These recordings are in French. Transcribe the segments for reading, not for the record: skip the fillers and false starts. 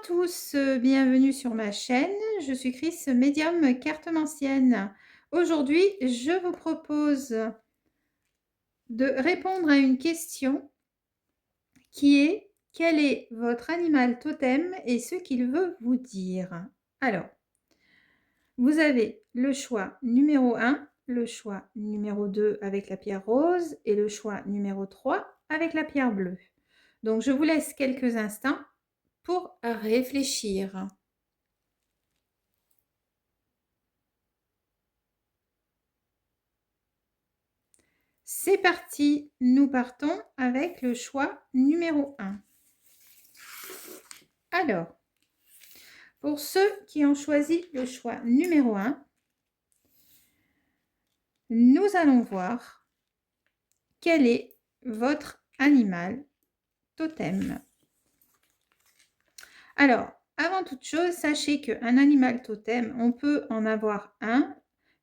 tous, bienvenue sur ma chaîne. Je suis Chris, médium cartomancienne. Aujourd'hui, je vous propose de répondre à une question qui est: quel est votre animal totem et ce qu'il veut vous dire? Alors, vous avez le choix numéro 1, le choix numéro 2 avec la pierre rose et le choix numéro 3 avec la pierre bleue. Donc, je vous laisse quelques instants pour réfléchir. C'est parti, nous partons avec le choix numéro 1. Alors, pour ceux qui ont choisi le choix numéro 1, nous allons voir quel est votre animal totem. Alors, avant toute chose, sachez qu'un animal totem, on peut en avoir un,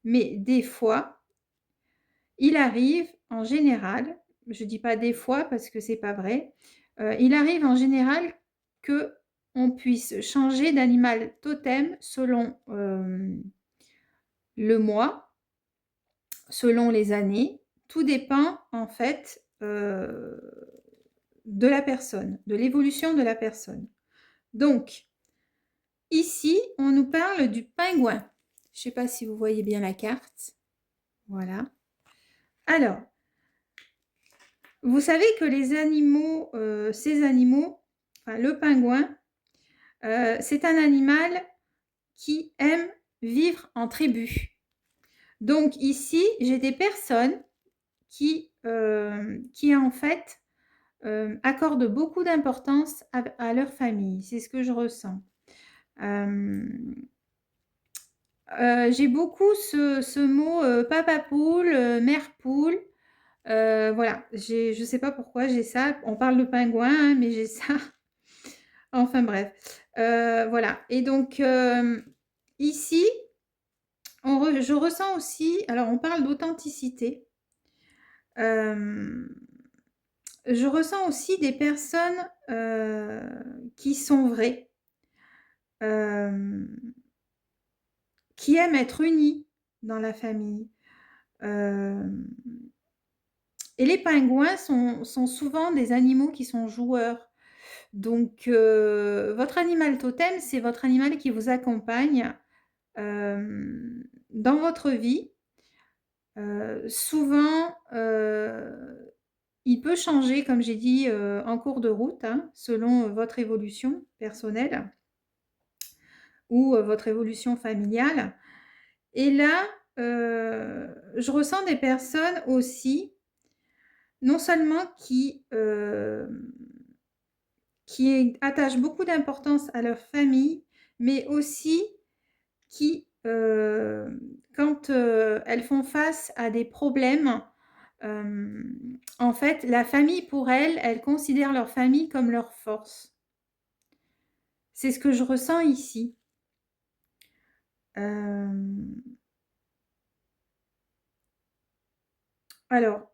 mais des fois, il arrive en général, je ne dis pas des fois parce que c'est pas vrai, il arrive en général que on puisse changer d'animal totem selon le mois, selon les années. Tout dépend en fait de la personne, de l'évolution de la personne. Donc, ici, on nous parle du pingouin. Je ne sais pas si vous voyez bien la carte. Voilà. Alors, vous savez que les animaux, ces animaux, enfin, le pingouin, c'est un animal qui aime vivre en tribu. Donc ici, j'ai des personnes qui en fait, accordent beaucoup d'importance à leur famille. C'est ce que je ressens. J'ai beaucoup ce mot papa poule, mère poule. Voilà, je ne sais pas pourquoi j'ai ça. On parle de pingouin, hein, mais j'ai ça. Enfin bref, voilà. Et donc ici, je ressens aussi, alors on parle d'authenticité. Je ressens aussi des personnes qui sont vraies, qui aiment être unies dans la famille. Et les pingouins sont souvent des animaux qui sont joueurs. Donc, votre animal totem, c'est votre animal qui vous accompagne dans votre vie. Souvent, il peut changer, comme j'ai dit, en cours de route, hein, selon votre évolution personnelle ou votre évolution familiale. Et là, je ressens des personnes aussi, non seulement qui attachent beaucoup d'importance à leur famille, mais aussi qui, quand elles font face à des problèmes, en fait, la famille pour elles, elles considèrent leur famille comme leur force. C'est ce que je ressens ici. Alors,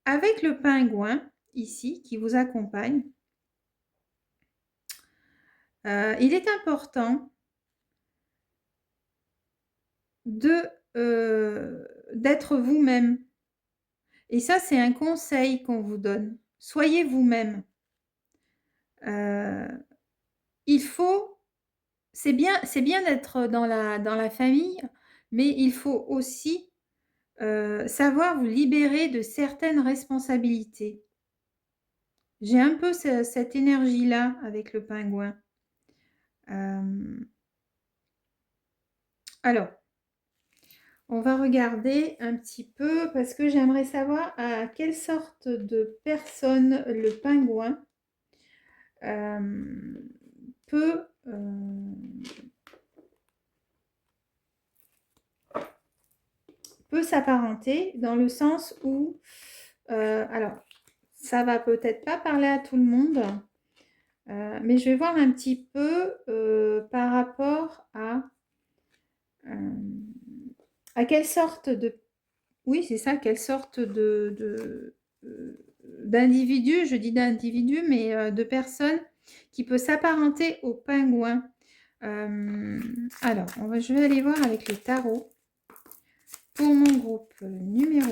avec le pingouin, ici, qui vous accompagne, il est important d'être vous-même. Et ça, c'est un conseil qu'on vous donne. Soyez vous-même. Il faut c'est bien d'être dans la famille, mais il faut aussi, savoir vous libérer de certaines responsabilités. J'ai un peu cette énergie-là avec le pingouin. Alors, on va regarder un petit peu parce que j'aimerais savoir à quelle sorte de personne le pingouin peut s'apparenter, dans le sens où, alors, ça va peut-être pas parler à tout le monde, mais je vais voir un petit peu par rapport à quelle sorte de... Oui, c'est ça, quelle sorte d'individu, je dis d'individu, mais de personnes qui peut s'apparenter au pingouin. Alors, je vais aller voir avec les tarots pour mon groupe numéro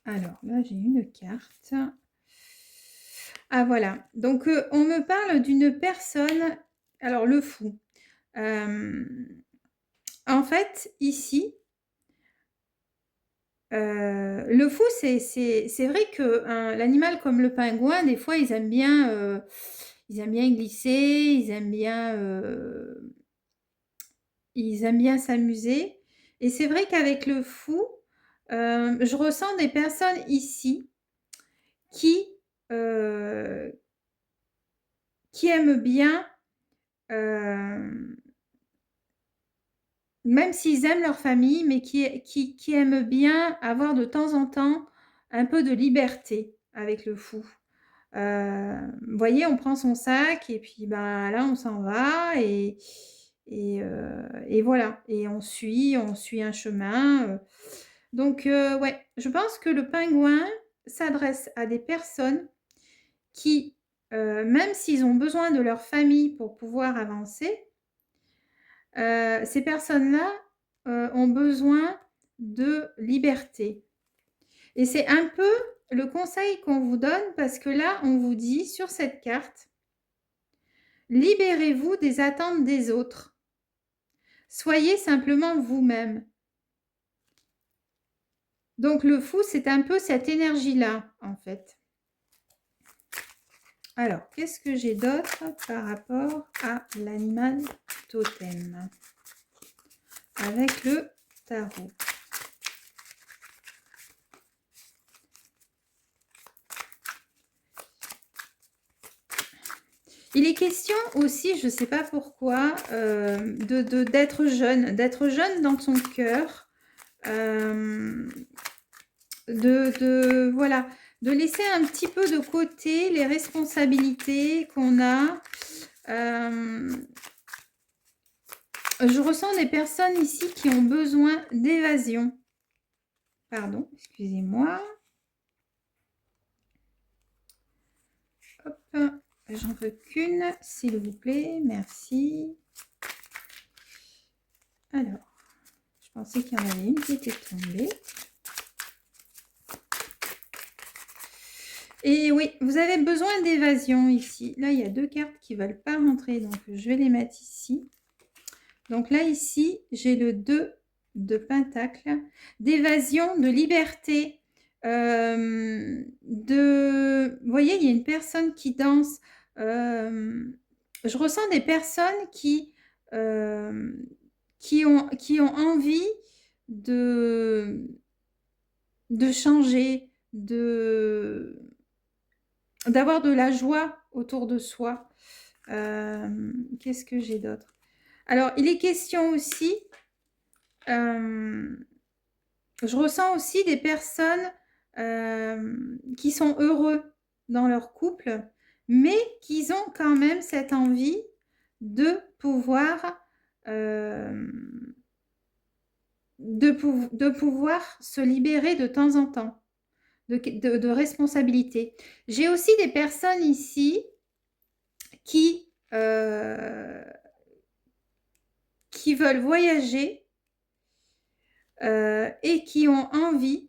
1. Alors, là, j'ai une carte. Ah, voilà. Donc, on me parle d'une personne... Alors, le fou. En fait, ici, le fou, c'est vrai que l'animal comme le pingouin, des fois, ils aiment bien glisser, ils aiment bien s'amuser. Et c'est vrai qu'avec le fou, je ressens des personnes ici qui, qui aiment bien, même s'ils aiment leur famille, mais qui aiment bien avoir de temps en temps un peu de liberté avec le fou. Vous voyez, on prend son sac et puis ben, là, on s'en va et voilà. Et on suit un chemin. Donc, ouais, je pense que le pingouin s'adresse à des personnes qui, même s'ils ont besoin de leur famille pour pouvoir avancer, ces personnes-là ont besoin de liberté. Et c'est un peu le conseil qu'on vous donne parce que là, on vous dit sur cette carte, libérez-vous des attentes des autres. Soyez simplement vous-même. Donc le fou, c'est un peu cette énergie-là, en fait. Alors, qu'est-ce que j'ai d'autre par rapport à l'animal totem avec le tarot? Il est question aussi, je ne sais pas pourquoi, d'être jeune dans son cœur, voilà, de laisser un petit peu de côté les responsabilités qu'on a. Je ressens des personnes ici qui ont besoin d'évasion. Pardon, excusez-moi. Hop, j'en veux qu'une, s'il vous plaît, merci. Alors, je pensais qu'il y en avait une qui était tombée. Et oui, vous avez besoin d'évasion ici. Là, il y a 2 cartes qui ne veulent pas rentrer, donc je vais les mettre ici. Donc là, ici, j'ai le 2 de Pentacle, d'évasion, de liberté, vous voyez, il y a une personne qui danse. Je ressens des personnes qui ont envie de changer, d'avoir de la joie autour de soi. Qu'est-ce que j'ai d'autre? Alors, il est question aussi, je ressens aussi des personnes qui sont heureux dans leur couple, mais qui ont quand même cette envie de pouvoir, de pouvoir se libérer de temps en temps de responsabilité. J'ai aussi des personnes ici qui veulent voyager et qui ont envie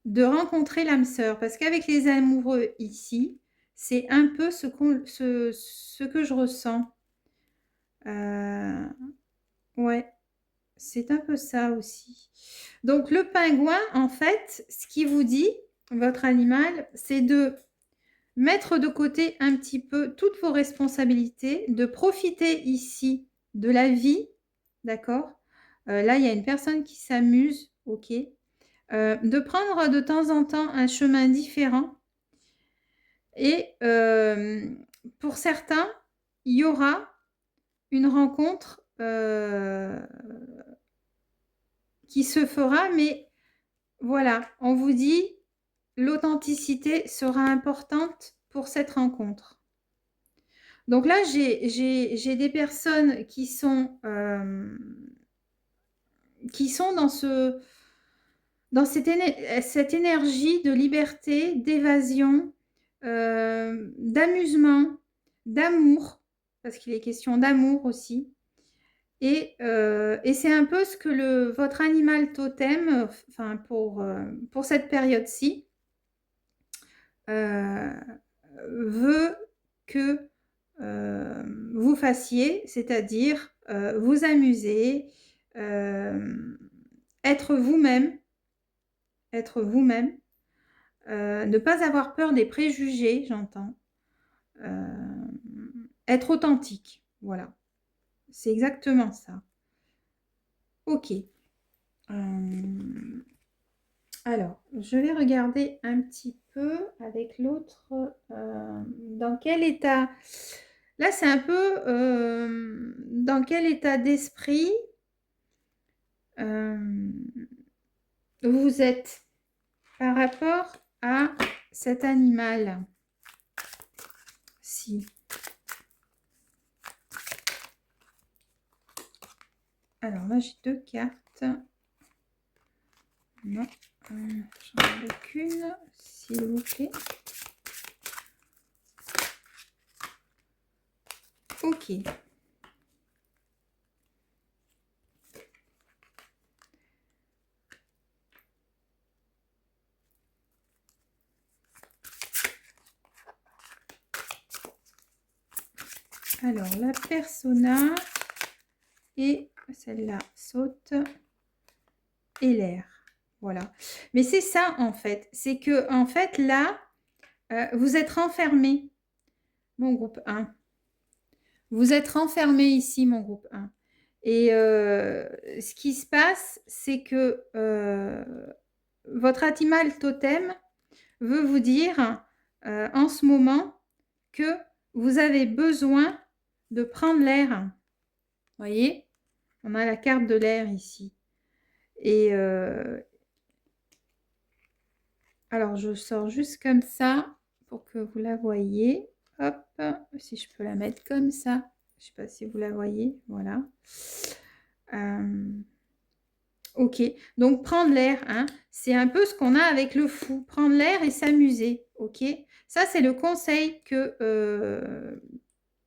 de rencontrer l'âme sœur. Parce qu'avec les amoureux ici, c'est un peu ce que je ressens. Ouais, c'est un peu ça aussi. Donc le pingouin, en fait, ce qui vous dit, votre animal, c'est de mettre de côté un petit peu toutes vos responsabilités, de profiter ici de la vie, d'accord? Là, il y a une personne qui s'amuse, ok? De prendre de temps en temps un chemin différent. Et pour certains, il y aura une rencontre qui se fera, mais voilà, on vous dit, l'authenticité sera importante pour cette rencontre. Donc là, j'ai des personnes qui sont dans cette énergie de liberté, d'évasion, d'amusement, d'amour, parce qu'il est question d'amour aussi. Et c'est un peu ce que votre animal totem, enfin pour cette période-ci, veut que vous fassiez, c'est-à-dire vous amuser, être vous-même, ne pas avoir peur des préjugés, j'entends, être authentique, voilà. C'est exactement ça. Ok. Alors, je vais regarder un petit peu avec l'autre. Dans quel état... Là, c'est un peu dans quel état d'esprit vous êtes par rapport à cet animal. Si. Alors là, j'ai 2 cartes. Non, j'en ai qu'une, s'il vous plaît. Ok. Alors, la persona et celle-là saute et l'air. Voilà. Mais c'est ça, en fait. C'est que, en fait, là, vous êtes renfermé, mon groupe 1. Vous êtes renfermé ici, mon groupe 1. Et ce qui se passe, c'est que votre animal totem veut vous dire en ce moment que vous avez besoin de prendre l'air. Vous voyez, on a la carte de l'air ici. Et alors, je sors juste comme ça pour que vous la voyez. Hop, si je peux la mettre comme ça. Je ne sais pas si vous la voyez. Voilà. Ok, donc prendre l'air, hein, c'est un peu ce qu'on a avec le fou. Prendre l'air et s'amuser, ok? Ça, c'est le conseil que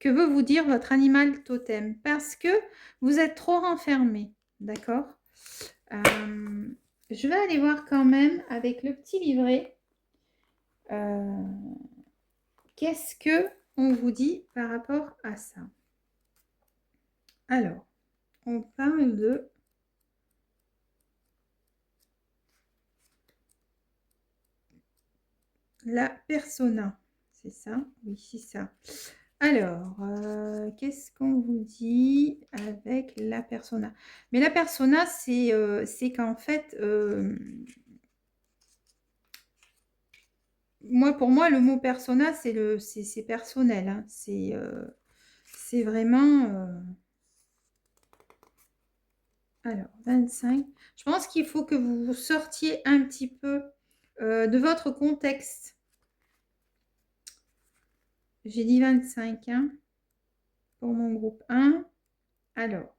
veut vous dire votre animal totem. Parce que vous êtes trop renfermé, d'accord? Je vais aller voir quand même avec le petit livret. Qu'est-ce que on vous dit par rapport à ça? Alors, on parle de... la persona, c'est ça? Oui, c'est ça. Alors, qu'est-ce qu'on vous dit avec la persona? Mais la persona, c'est qu'en fait, pour moi, le mot persona, c'est personnel. Hein. C'est vraiment... Alors, 25. Je pense qu'il faut que vous sortiez un petit peu de votre contexte. J'ai dit 25 hein, pour mon groupe 1. Alors,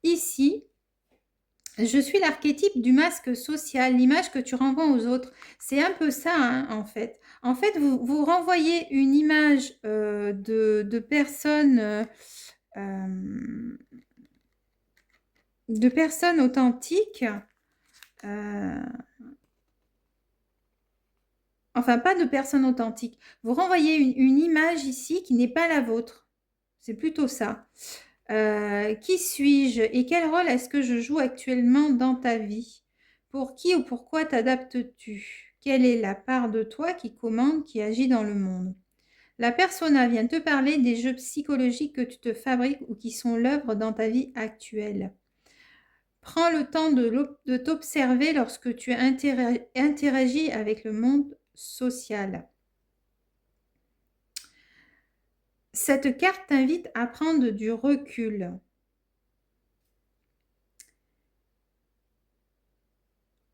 ici, je suis l'archétype du masque social, l'image que tu renvoies aux autres. C'est un peu ça, hein, en fait. En fait, vous renvoyez une image de personnes authentiques. Enfin, pas de personnes authentiques. Vous renvoyez une image ici qui n'est pas la vôtre. C'est plutôt ça. Qui suis-je et quel rôle est-ce que je joue actuellement dans ta vie? Pour qui ou pourquoi t'adaptes-tu? Quelle est la part de toi qui commande, qui agit dans le monde? La persona vient te parler des jeux psychologiques que tu te fabriques ou qui sont l'œuvre dans ta vie actuelle. Prends le temps de t'observer lorsque tu interagis avec le monde social. Cette carte t'invite à prendre du recul.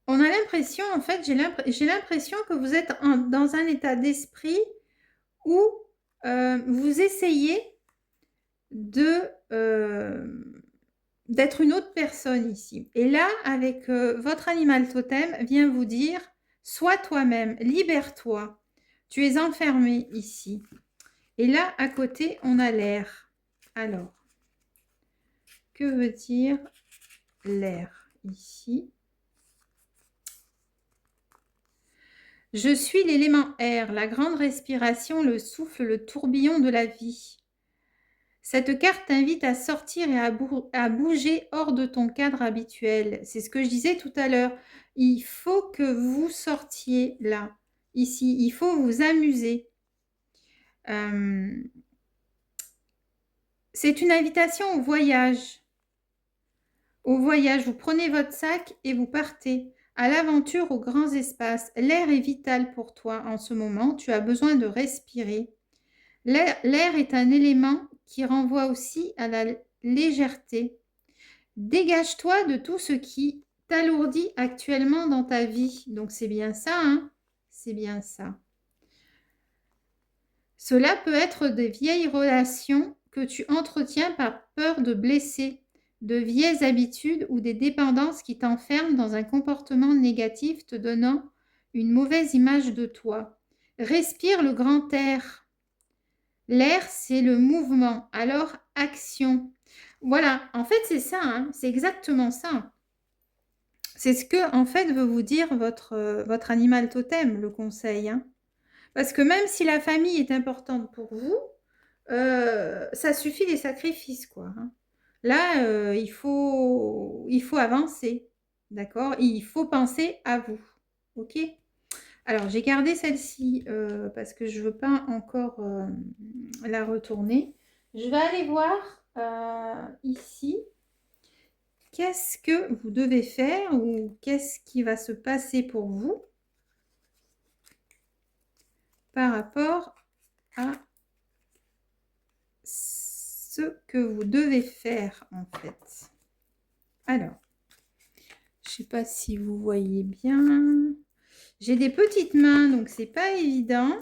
On a l'impression, en fait, j'ai l'impression que vous êtes dans un état d'esprit où vous essayez de d'être une autre personne ici. Et là, avec votre animal totem, vient vous dire, sois toi-même, libère-toi. Tu es enfermé ici. Et là, à côté, on a l'air. Alors, que veut dire l'air ici? Je suis l'élément air, la grande respiration, le souffle, le tourbillon de la vie. Cette carte t'invite à sortir et à bouger hors de ton cadre habituel. C'est ce que je disais tout à l'heure. Il faut que vous sortiez là, ici. Il faut vous amuser. C'est une invitation au voyage. Au voyage, vous prenez votre sac et vous partez. À l'aventure aux grands espaces. L'air est vital pour toi en ce moment. Tu as besoin de respirer. L'air est un élément qui renvoie aussi à la légèreté. Dégage-toi de tout ce qui t'alourdit actuellement dans ta vie. Donc c'est bien ça, hein? C'est bien ça. Cela peut être des vieilles relations que tu entretiens par peur de blesser, de vieilles habitudes ou des dépendances qui t'enferment dans un comportement négatif te donnant une mauvaise image de toi. Respire le grand air. L'air, c'est le mouvement, alors action. Voilà, en fait, c'est ça, hein, c'est exactement ça. C'est ce que, en fait, veut vous dire votre animal totem, le conseil. Hein. Parce que même si la famille est importante pour vous, ça suffit les sacrifices, quoi. Hein. Là, il faut avancer, d'accord? Il faut penser à vous, ok? Alors, j'ai gardé celle-ci parce que je ne veux pas encore la retourner. Je vais aller voir ici. Qu'est-ce que vous devez faire ou qu'est-ce qui va se passer pour vous par rapport à ce que vous devez faire en fait. Alors, je ne sais pas si vous voyez bien. J'ai des petites mains, donc c'est pas évident.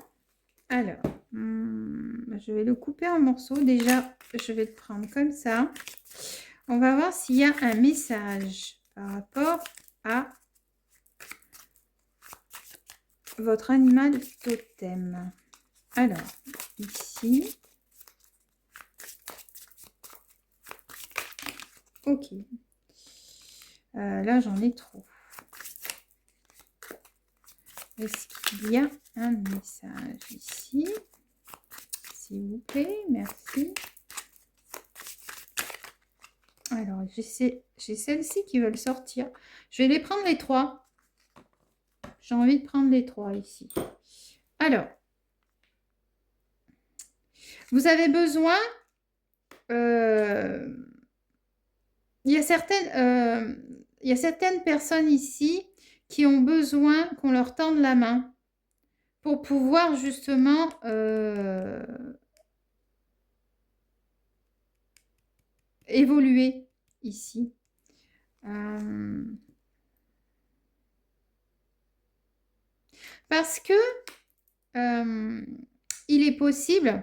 Alors, je vais le couper en morceaux. Déjà, je vais le prendre comme ça. On va voir s'il y a un message par rapport à votre animal totem. Alors, ici. Ok. Là, j'en ai trop. Est-ce qu'il y a un message ici? S'il vous plaît, merci. Alors, j'ai celles-ci qui veulent sortir. Je vais les prendre les trois. J'ai envie de prendre les trois ici. Alors, vous avez besoin... il y a certaines personnes ici qui ont besoin qu'on leur tende la main pour pouvoir justement évoluer ici. Parce que il est possible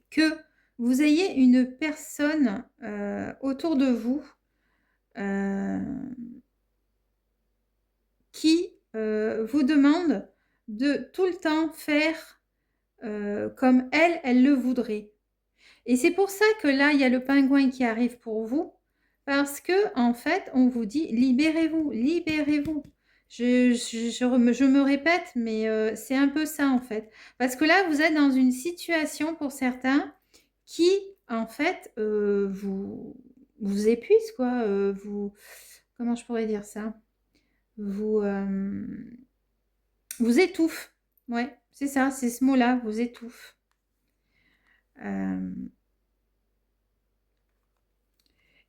que vous ayez une personne autour de vous qui vous demande de tout le temps faire comme elle le voudrait. Et c'est pour ça que là, il y a le pingouin qui arrive pour vous, parce que en fait, on vous dit libérez-vous, libérez-vous. Je me répète, mais c'est un peu ça en fait. Parce que là, vous êtes dans une situation pour certains qui, en fait, vous épuise, quoi. Comment je pourrais dire ça? Vous étouffe. Ouais, c'est ça, c'est ce mot-là, vous étouffe.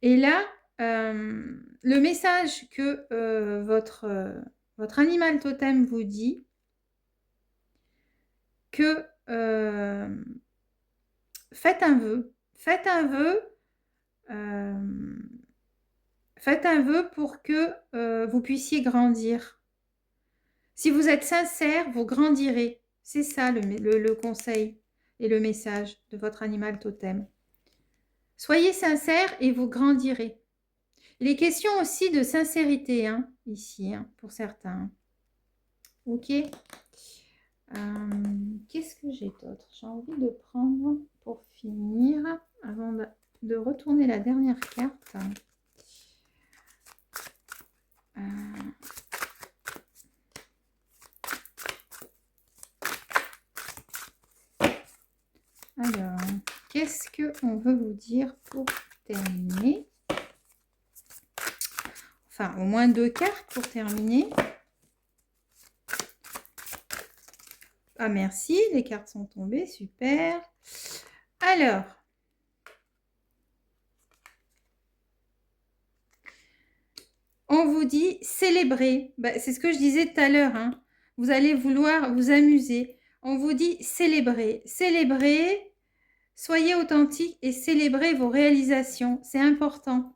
Et là, le message que votre animal totem vous dit, que faites un vœu. Faites un vœu. Faites un vœu pour que vous puissiez grandir. Si vous êtes sincère, vous grandirez. C'est ça le conseil et le message de votre animal totem. Soyez sincère et vous grandirez. Il est question aussi de sincérité, hein, ici, hein, pour certains. Ok. Qu'est-ce que j'ai d'autre? J'ai envie de prendre, pour finir, avant de retourner la dernière carte. Alors, qu'est-ce qu'on veut vous dire pour terminer? Enfin, au moins 2 cartes pour terminer. Ah, merci, les cartes sont tombées, super. Alors, on vous dit célébrer. Bah, c'est ce que je disais tout à l'heure, hein. Vous allez vouloir vous amuser. On vous dit célébrer. Célébrer, soyez authentique et célébrez vos réalisations. C'est important.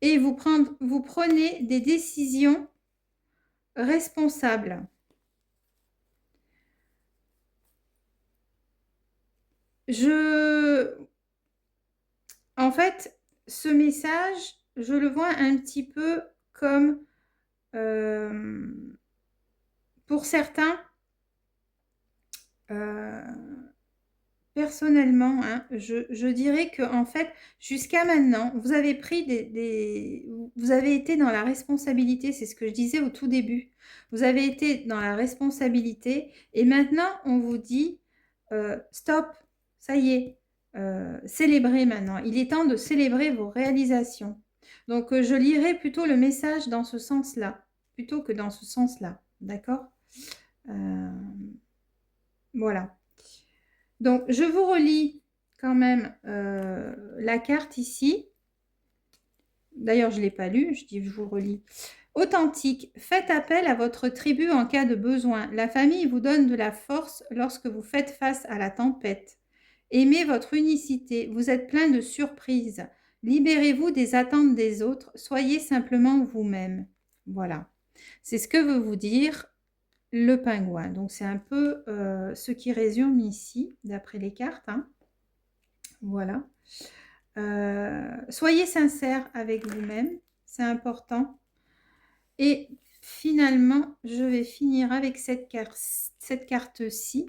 Et vous prenez des décisions responsables. En fait, ce message, je le vois un petit peu comme, pour certains, personnellement, hein, je dirais que en fait, jusqu'à maintenant, vous avez pris vous avez été dans la responsabilité, c'est ce que je disais au tout début. Vous avez été dans la responsabilité et maintenant, on vous dit, stop, ça y est, célébrez maintenant. Il est temps de célébrer vos réalisations. Donc, je lirai plutôt le message dans ce sens-là, plutôt que dans ce sens-là. D'accord? Voilà. Donc, je vous relis quand même la carte ici. D'ailleurs, je ne l'ai pas lue, je dis je vous relis. Authentique, faites appel à votre tribu en cas de besoin. La famille vous donne de la force lorsque vous faites face à la tempête. Aimez votre unicité, vous êtes plein de surprises. Libérez-vous des attentes des autres, soyez simplement vous-même. Voilà. C'est ce que veut vous dire le pingouin. Donc, c'est un peu ce qui résume ici, d'après les cartes. Hein. Voilà. Soyez sincère avec vous-même, c'est important. Et finalement, je vais finir avec cette carte-ci.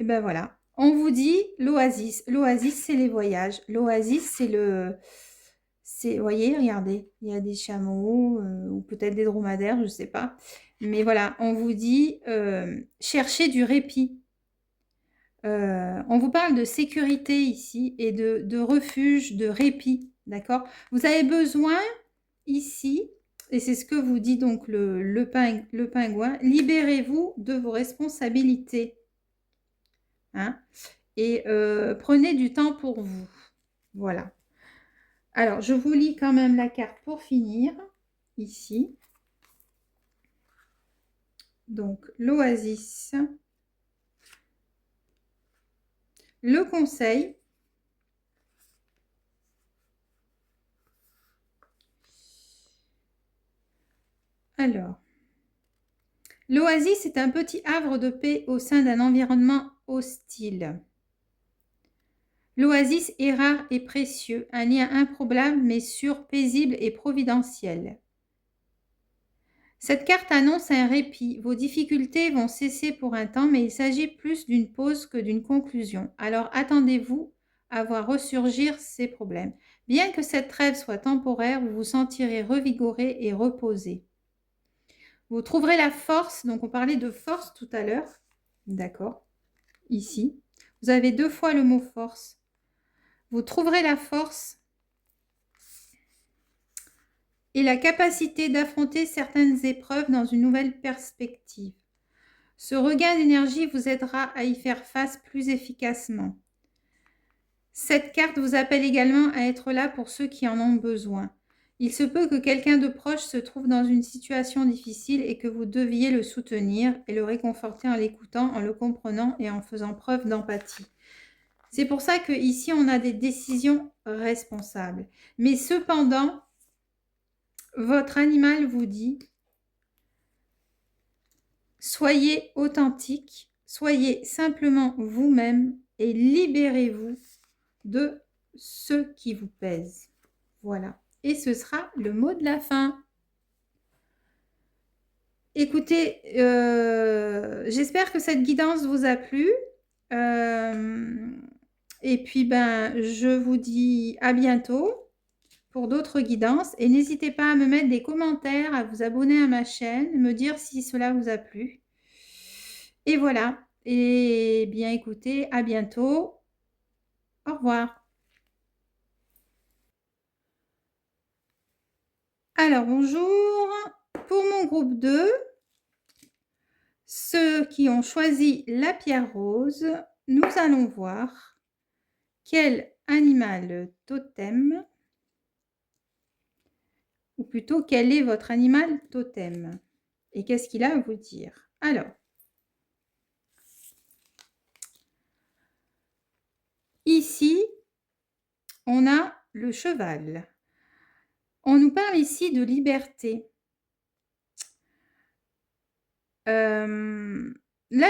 Et ben voilà. On vous dit l'oasis. L'oasis, c'est les voyages. L'oasis, c'est le... Vous voyez, regardez, il y a des chameaux ou peut-être des dromadaires, je ne sais pas. Mais voilà, on vous dit cherchez du répit. On vous parle de sécurité ici et de refuge, de répit, d'accord? Vous avez besoin ici, et c'est ce que vous dit donc le pingouin, libérez-vous de vos responsabilités. Hein? Et prenez du temps pour vous. Voilà. Alors, je vous lis quand même la carte pour finir, ici. Donc, l'oasis. Le conseil. Alors, l'oasis est un petit havre de paix au sein d'un environnement hostile. L'oasis est rare et précieux, un lien improbable mais sûr, paisible et providentiel. Cette carte annonce un répit. Vos difficultés vont cesser pour un temps, mais il s'agit plus d'une pause que d'une conclusion. Alors attendez-vous à voir ressurgir ces problèmes. Bien que cette trêve soit temporaire, vous vous sentirez revigoré et reposé. Vous trouverez la force, donc on parlait de force tout à l'heure, d'accord, ici. Vous avez 2 fois le mot force. Vous trouverez la force et la capacité d'affronter certaines épreuves dans une nouvelle perspective. Ce regain d'énergie vous aidera à y faire face plus efficacement. Cette carte vous appelle également à être là pour ceux qui en ont besoin. Il se peut que quelqu'un de proche se trouve dans une situation difficile et que vous deviez le soutenir et le réconforter en l'écoutant, en le comprenant et en faisant preuve d'empathie. C'est pour ça qu'ici, on a des décisions responsables. Mais cependant, votre animal vous dit soyez authentique, soyez simplement vous-même et libérez-vous de ce qui vous pèse. Voilà. Et ce sera le mot de la fin. Écoutez, j'espère que cette guidance vous a plu. Et puis, je vous dis à bientôt pour d'autres guidances. Et n'hésitez pas à me mettre des commentaires, à vous abonner à ma chaîne, me dire si cela vous a plu. Et voilà. Et bien, écoutez, à bientôt. Au revoir. Alors, bonjour. Pour mon groupe 2, ceux qui ont choisi la pierre rose, nous allons voir quel animal totem, ou plutôt quel est votre animal totem et qu'est-ce qu'il a à vous dire. Alors, ici, on a le cheval. On nous parle ici de liberté. Là,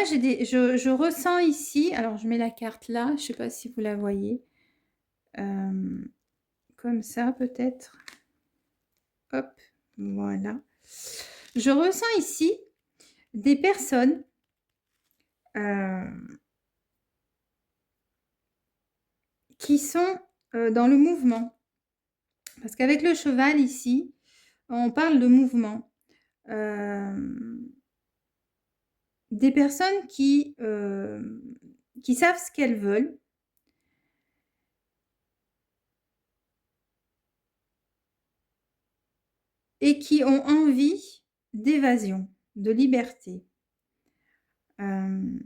je ressens ici, alors je mets la carte là, je ne sais pas si vous la voyez, comme ça peut-être. Hop, voilà. Je ressens ici des personnes qui sont dans le mouvement. Parce qu'avec le cheval ici, on parle de mouvement. Des personnes qui savent ce qu'elles veulent. Et qui ont envie d'évasion, de liberté. Le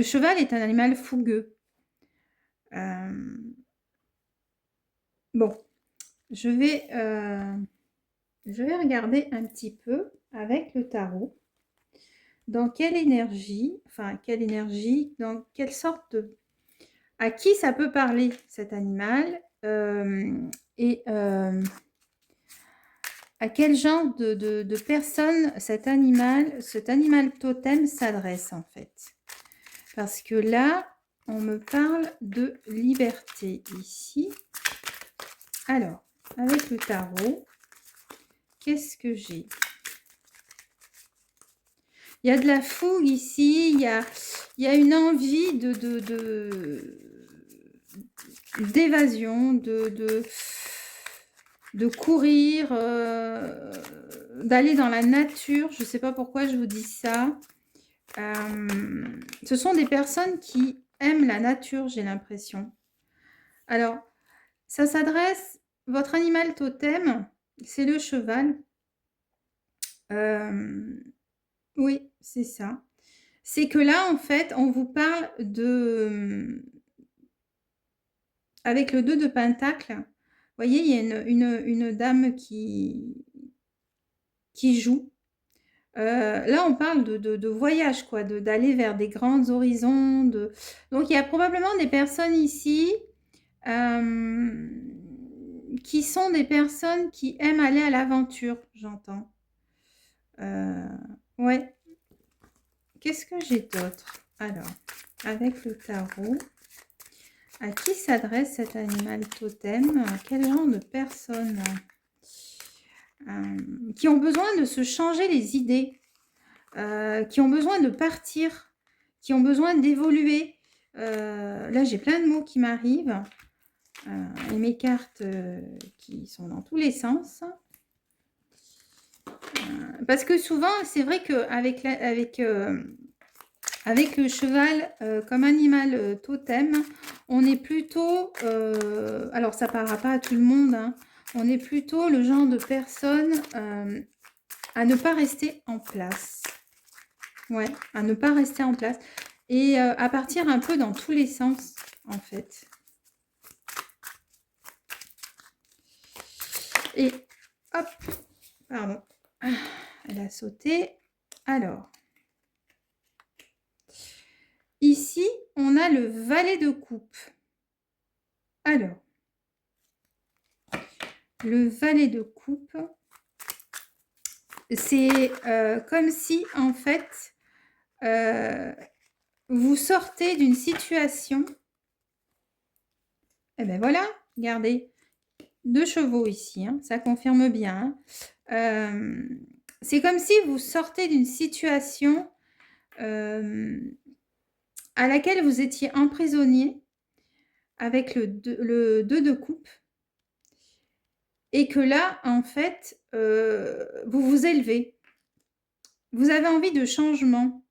cheval est un animal fougueux. Bon, je vais regarder un petit peu avec le tarot dans quelle énergie, dans quelle sorte de... À qui ça peut parler cet animal et à quel genre de personne cet animal totem s'adresse en fait. Parce que là, on me parle de liberté ici. Alors, avec le tarot, qu'est-ce que j'ai? Il y a de la fougue ici, il y a une envie d'évasion, de courir, d'aller dans la nature. Je ne sais pas pourquoi je vous dis ça. Ce sont des personnes qui aiment la nature, j'ai l'impression. Alors, ça s'adresse, votre animal totem, c'est le cheval. Oui, c'est ça. C'est que là, en fait, on vous parle de... Avec le 2 de Pentacle, vous voyez, il y a une dame qui joue. Là, on parle de voyage, quoi, d'aller vers des grands horizons. Donc, il y a probablement des personnes ici qui sont des personnes qui aiment aller à l'aventure, j'entends. Ouais. Qu'est-ce que j'ai d'autre? Alors, avec le tarot, à qui s'adresse cet animal totem? Quel genre de personnes qui ont besoin de se changer les idées, qui ont besoin de partir, qui ont besoin d'évoluer. Là, j'ai plein de mots qui m'arrivent. Et mes cartes qui sont dans tous les sens. Parce que souvent, c'est vrai qu'avec avec le cheval comme animal totem, on est plutôt, alors ça ne parlera pas à tout le monde, hein, on est plutôt le genre de personne à ne pas rester en place. Ouais, à ne pas rester en place. Et à partir un peu dans tous les sens, en fait. Et hop, pardon, elle a sauté. Alors, ici, on a le valet de coupe. Alors, le valet de coupe, c'est comme si, en fait, vous sortez d'une situation. Eh bien voilà, regardez, 2 chevaux ici, hein, ça confirme bien. Hein. C'est comme si vous sortez d'une situation à laquelle vous étiez emprisonné avec le 2 de coupe. Et que là, en fait, vous vous élevez. Vous avez envie de changement.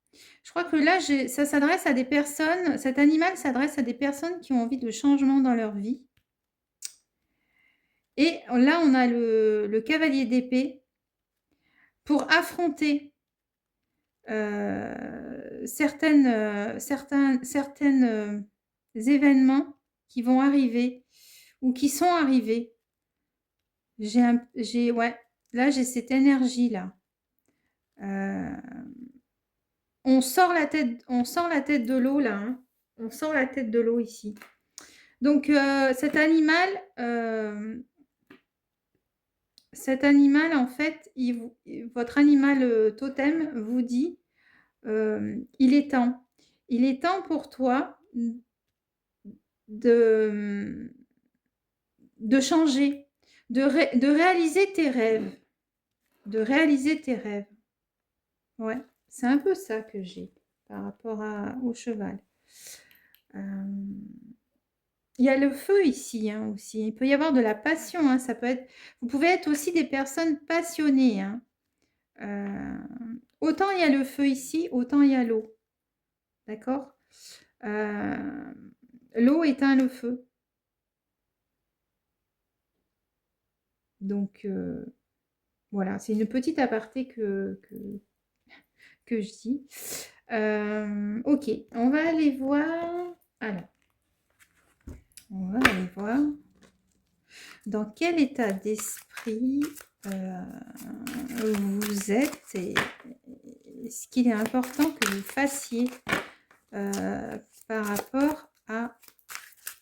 Je crois que là, ça s'adresse à des personnes, cet animal s'adresse à des personnes qui ont envie de changement dans leur vie. Et là, on a le cavalier d'épée pour affronter certains événements qui vont arriver ou qui sont arrivés. Ouais, là, j'ai cette énergie-là. On sort la tête de l'eau, là. Hein. On sort la tête de l'eau ici. Donc, cet animal, en fait, votre animal totem vous dit, il est temps. Il est temps pour toi de changer, de réaliser tes rêves. De réaliser tes rêves. Ouais, c'est un peu ça que j'ai par rapport au cheval. Il y a le feu ici, hein, aussi. Il peut y avoir de la passion, hein, ça peut être... Vous pouvez être aussi des personnes passionnées, hein. Autant il y a le feu ici, autant il y a l'eau. D'accord? L'eau éteint le feu. Donc, voilà, c'est une petite aparté que je dis. Ok, on va aller voir... Alors, on va aller voir dans quel état d'esprit vous êtes et ce qu'il est important que vous fassiez par rapport à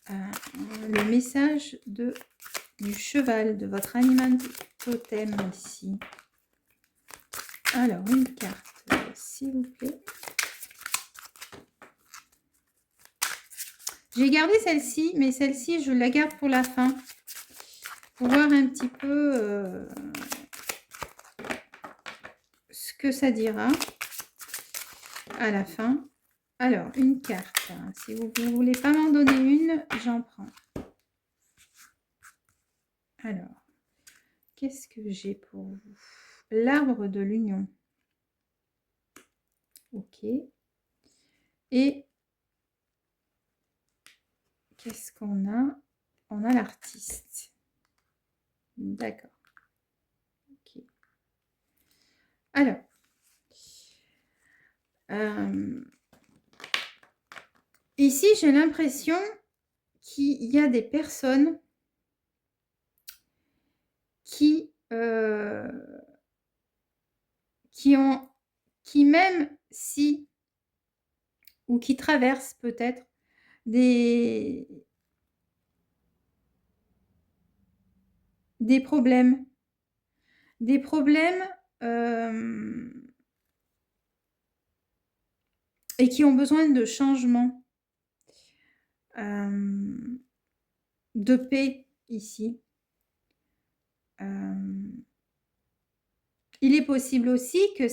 le message du cheval, de votre animal totem ici. Alors, une carte, s'il vous plaît. J'ai gardé celle-ci, mais celle-ci, je la garde pour la fin. Pour voir un petit peu ce que ça dira à la fin. Alors, une carte. Si vous ne voulez pas m'en donner une, j'en prends. Alors, qu'est-ce que j'ai pour vous? L'arbre de l'union. Ok. Et qu'est-ce qu'on a? On a l'artiste. D'accord. Ok. Alors, ici, j'ai l'impression qu'il y a des personnes qui même si, ou qui traversent peut-être des problèmes. Des problèmes et qui ont besoin de changement, de paix ici. Il est possible aussi que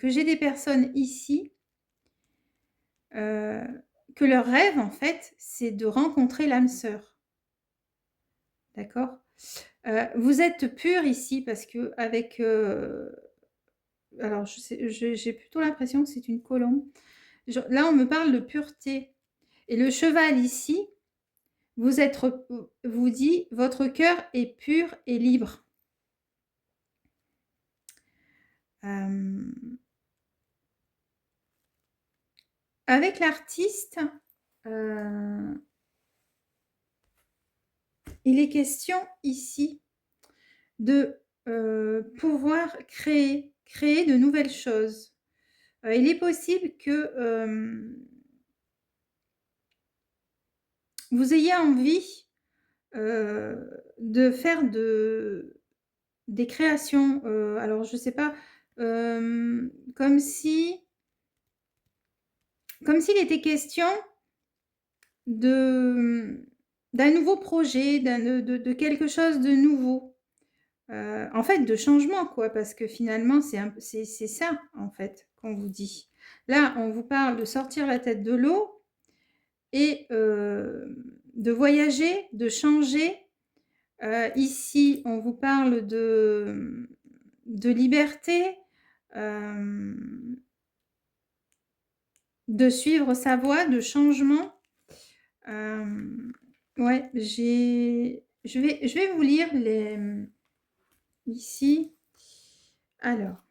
j'ai des personnes ici que leur rêve, en fait, c'est de rencontrer l'âme sœur. D'accord? Vous êtes pur ici parce que avec... alors, j'ai plutôt l'impression que c'est une colombe. Là, on me parle de pureté. Et le cheval ici, vous dit, votre cœur est pur et libre. Avec l'artiste, il est question ici de pouvoir créer de nouvelles choses. Il est possible que vous ayez envie de faire des créations. Alors, je ne sais pas, comme si comme s'il était question d'un nouveau projet, de quelque chose de nouveau. En fait, de changement, quoi, parce que finalement, c'est ça, en fait, qu'on vous dit. Là, on vous parle de sortir la tête de l'eau et de voyager, de changer. Ici, on vous parle de liberté, de suivre sa voie, de changement. Ouais, je vais vous lire les ici. Alors,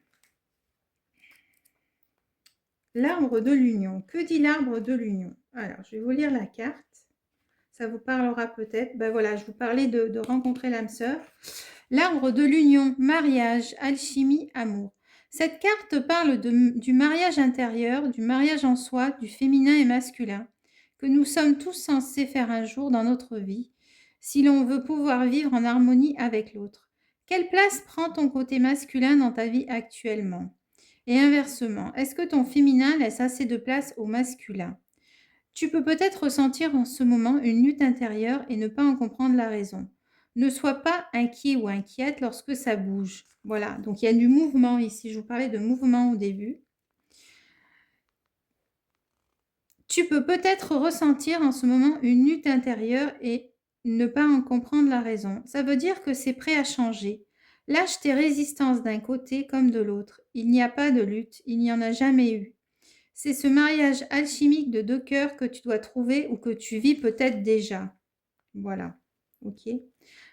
l'arbre de l'union. Que dit l'arbre de l'union? Alors, je vais vous lire la carte. Ça vous parlera peut-être. Ben voilà, je vous parlais de rencontrer l'âme sœur. L'arbre de l'union, mariage, alchimie, amour. Cette carte parle du mariage intérieur, du mariage en soi, du féminin et masculin, que nous sommes tous censés faire un jour dans notre vie, si l'on veut pouvoir vivre en harmonie avec l'autre. Quelle place prend ton côté masculin dans ta vie actuellement? Et inversement, est-ce que ton féminin laisse assez de place au masculin? Tu peux peut-être ressentir en ce moment une lutte intérieure et ne pas en comprendre la raison. Ne sois pas inquiet ou inquiète lorsque ça bouge. Voilà, donc il y a du mouvement ici. Je vous parlais de mouvement au début. Tu peux peut-être ressentir en ce moment une lutte intérieure et ne pas en comprendre la raison. Ça veut dire que c'est prêt à changer. Lâche tes résistances d'un côté comme de l'autre. Il n'y a pas de lutte, il n'y en a jamais eu. C'est ce mariage alchimique de deux cœurs que tu dois trouver ou que tu vis peut-être déjà. Voilà, ok.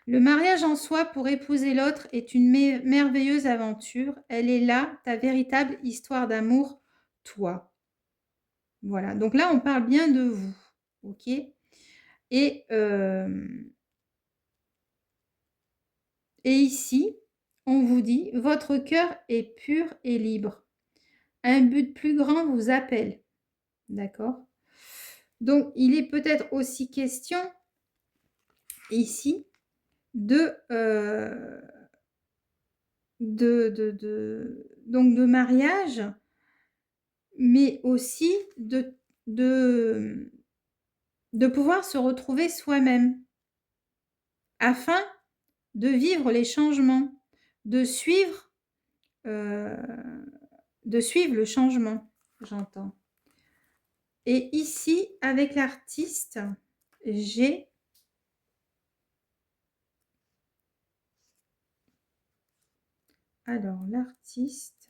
Le mariage en soi pour épouser l'autre est une merveilleuse aventure. Elle est là, ta véritable histoire d'amour, toi. Voilà, donc là, on parle bien de vous, ok. Et ici, on vous dit, votre cœur est pur et libre. Un but plus grand vous appelle, d'accord? Donc, il est peut-être aussi question, ici, donc de mariage, mais aussi de pouvoir se retrouver soi-même afin de vivre les changements, de suivre le changement, j'entends. Et ici, avec l'artiste, j'ai alors l'artiste,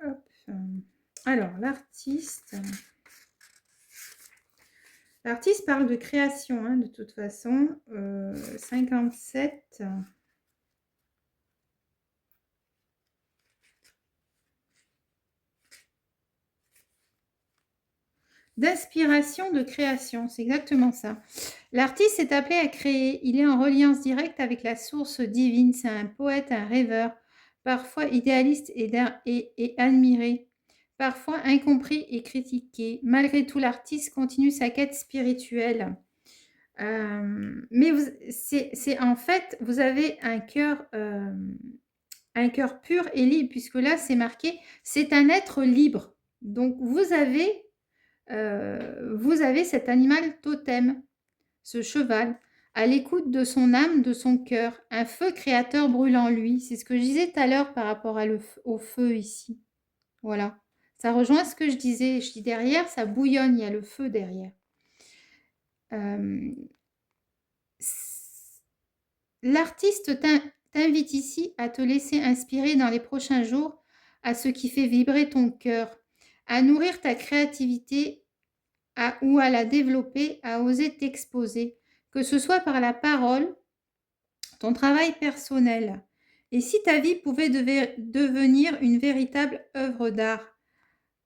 hop, alors l'artiste parle de création, hein, de toute façon. 57. D'inspiration, de création, c'est exactement ça. L'artiste est appelé à créer. Il est en reliance directe avec la source divine. C'est un poète, un rêveur, parfois idéaliste et admiré, parfois incompris et critiqué. Malgré tout, l'artiste continue sa quête spirituelle. Mais c'est en fait, vous avez un cœur pur et libre, puisque là, c'est marqué, c'est un être libre. Donc, vous avez cet animal totem, ce cheval, à l'écoute de son âme, de son cœur, un feu créateur brûle en lui. C'est ce que je disais tout à l'heure par rapport au feu ici. Voilà. Ça rejoint ce que je disais. Je dis derrière, ça bouillonne, il y a le feu derrière. L'artiste t'invite ici à te laisser inspirer dans les prochains jours à ce qui fait vibrer ton cœur, à nourrir ta créativité ou à la développer, à oser t'exposer, que ce soit par la parole, ton travail personnel. Et si ta vie pouvait devenir une véritable œuvre d'art,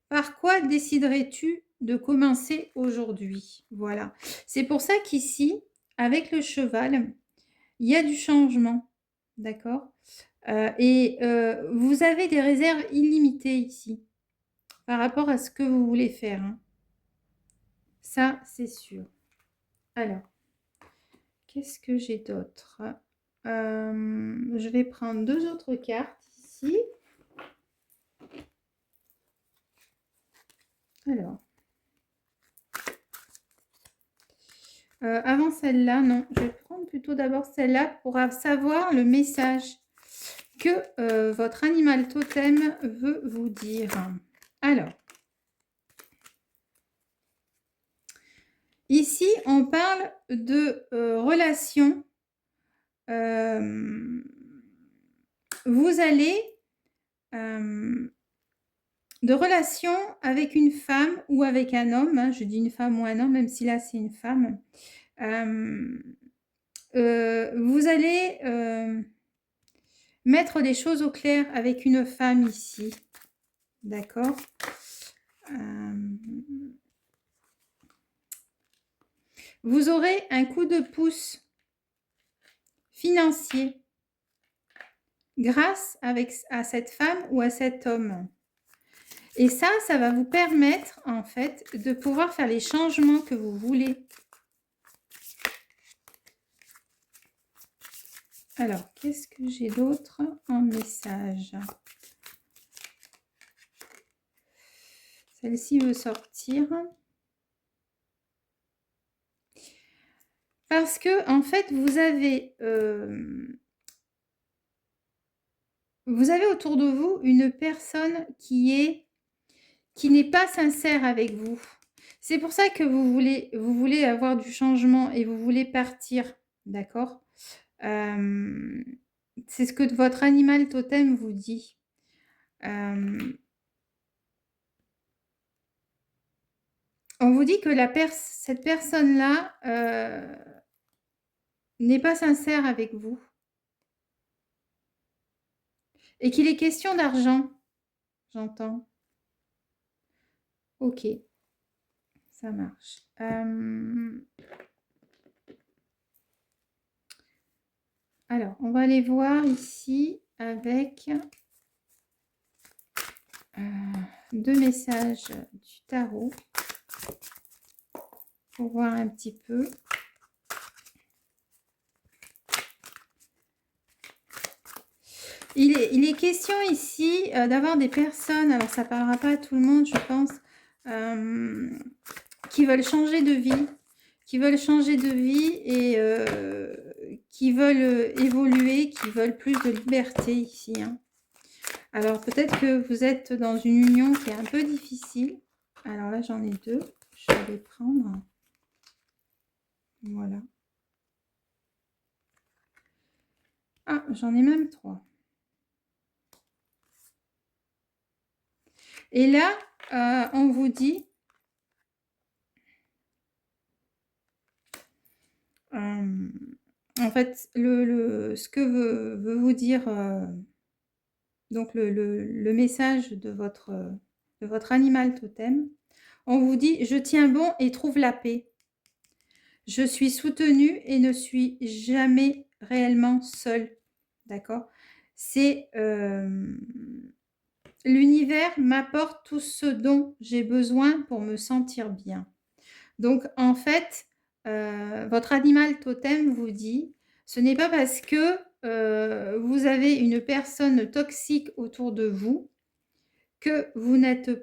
par quoi déciderais-tu de commencer aujourd'hui? Voilà. C'est pour ça qu'ici, avec le cheval, il y a du changement. D'accord? Vous avez des réserves illimitées ici par rapport à ce que vous voulez faire, hein. Ça, c'est sûr. Alors, qu'est-ce que j'ai d'autre? Je vais prendre deux autres cartes ici. Avant celle-là, non. Je vais prendre plutôt d'abord celle-là pour savoir le message que votre animal totem veut vous dire. Alors, ici, on parle de relations. Vous allez de relations avec une femme ou avec un homme. Hein, je dis une femme ou un homme, même si là, c'est une femme. Vous allez mettre les choses au clair avec une femme ici. D'accord. Vous aurez un coup de pouce financier grâce à cette femme ou à cet homme. Et ça va vous permettre en fait de pouvoir faire les changements que vous voulez. Alors, qu'est-ce que j'ai d'autre en message? Celle-ci veut sortir. Parce que, en fait, vous avez autour de vous une personne qui n'est pas sincère avec vous. C'est pour ça que vous voulez avoir du changement et vous voulez partir, d'accord? C'est ce que votre animal totem vous dit. On vous dit que cette personne-là n'est pas sincère avec vous. Et qu'il est question d'argent, j'entends. Ok, ça marche. Alors, on va aller voir ici avec 2 messages du tarot pour voir un petit peu. Il est question ici d'avoir des personnes, alors ça ne parlera pas à tout le monde, je pense, qui veulent changer de vie, et qui veulent évoluer, qui veulent plus de liberté ici. Hein. Alors peut-être que vous êtes dans une union qui est un peu difficile. Alors là, j'en ai 2. Je vais les prendre. Voilà. Ah, j'en ai même 3. Et là, on vous dit... en fait, ce que veut vous dire donc le message de votre animal totem, on vous dit « Je tiens bon et trouve la paix. Je suis soutenue et ne suis jamais réellement seule. » D'accord? C'est l'univers m'apporte tout ce dont j'ai besoin pour me sentir bien. Donc, en fait, votre animal totem vous dit, ce n'est pas parce que vous avez une personne toxique autour de vous que vous n'êtes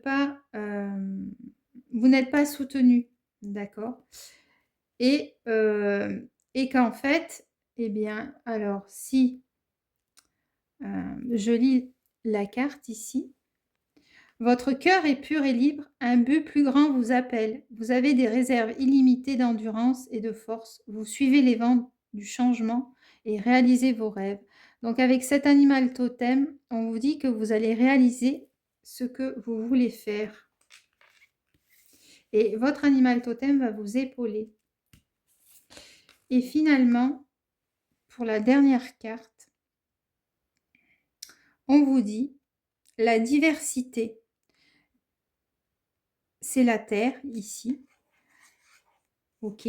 pas soutenu, d'accord? Et qu'en fait, eh bien, alors si je lis la carte ici, votre cœur est pur et libre, un but plus grand vous appelle. Vous avez des réserves illimitées d'endurance et de force. Vous suivez les vents du changement et réalisez vos rêves. Donc avec cet animal totem, on vous dit que vous allez réaliser ce que vous voulez faire. Et votre animal totem va vous épauler. Et finalement, pour la dernière carte, on vous dit la diversité. C'est la Terre, ici. Ok.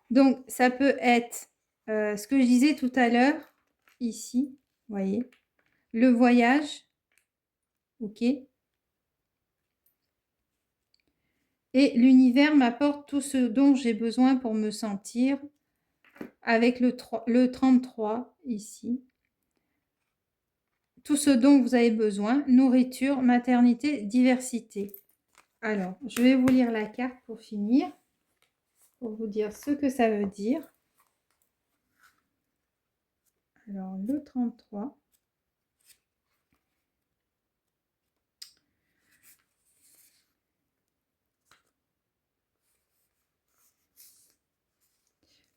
Donc, ça peut être ce que je disais tout à l'heure, ici, vous voyez. Le voyage. Ok. Et l'univers m'apporte tout ce dont j'ai besoin pour me sentir. Avec le 33, ici. Tout ce dont vous avez besoin. Nourriture, maternité, diversité. Alors, je vais vous lire la carte pour finir. pour vous dire ce que ça veut dire. Alors, le 33.